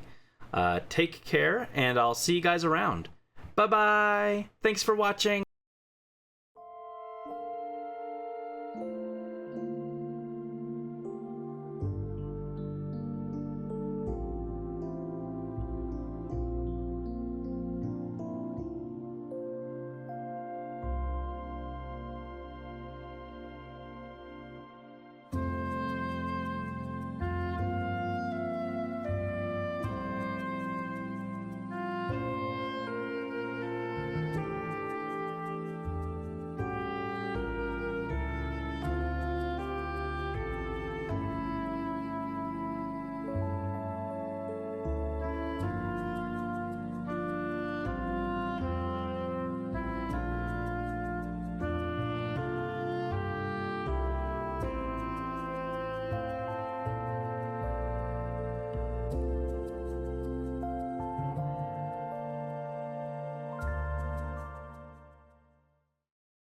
Take care, and I'll see you guys around. Bye-bye. Thanks for watching.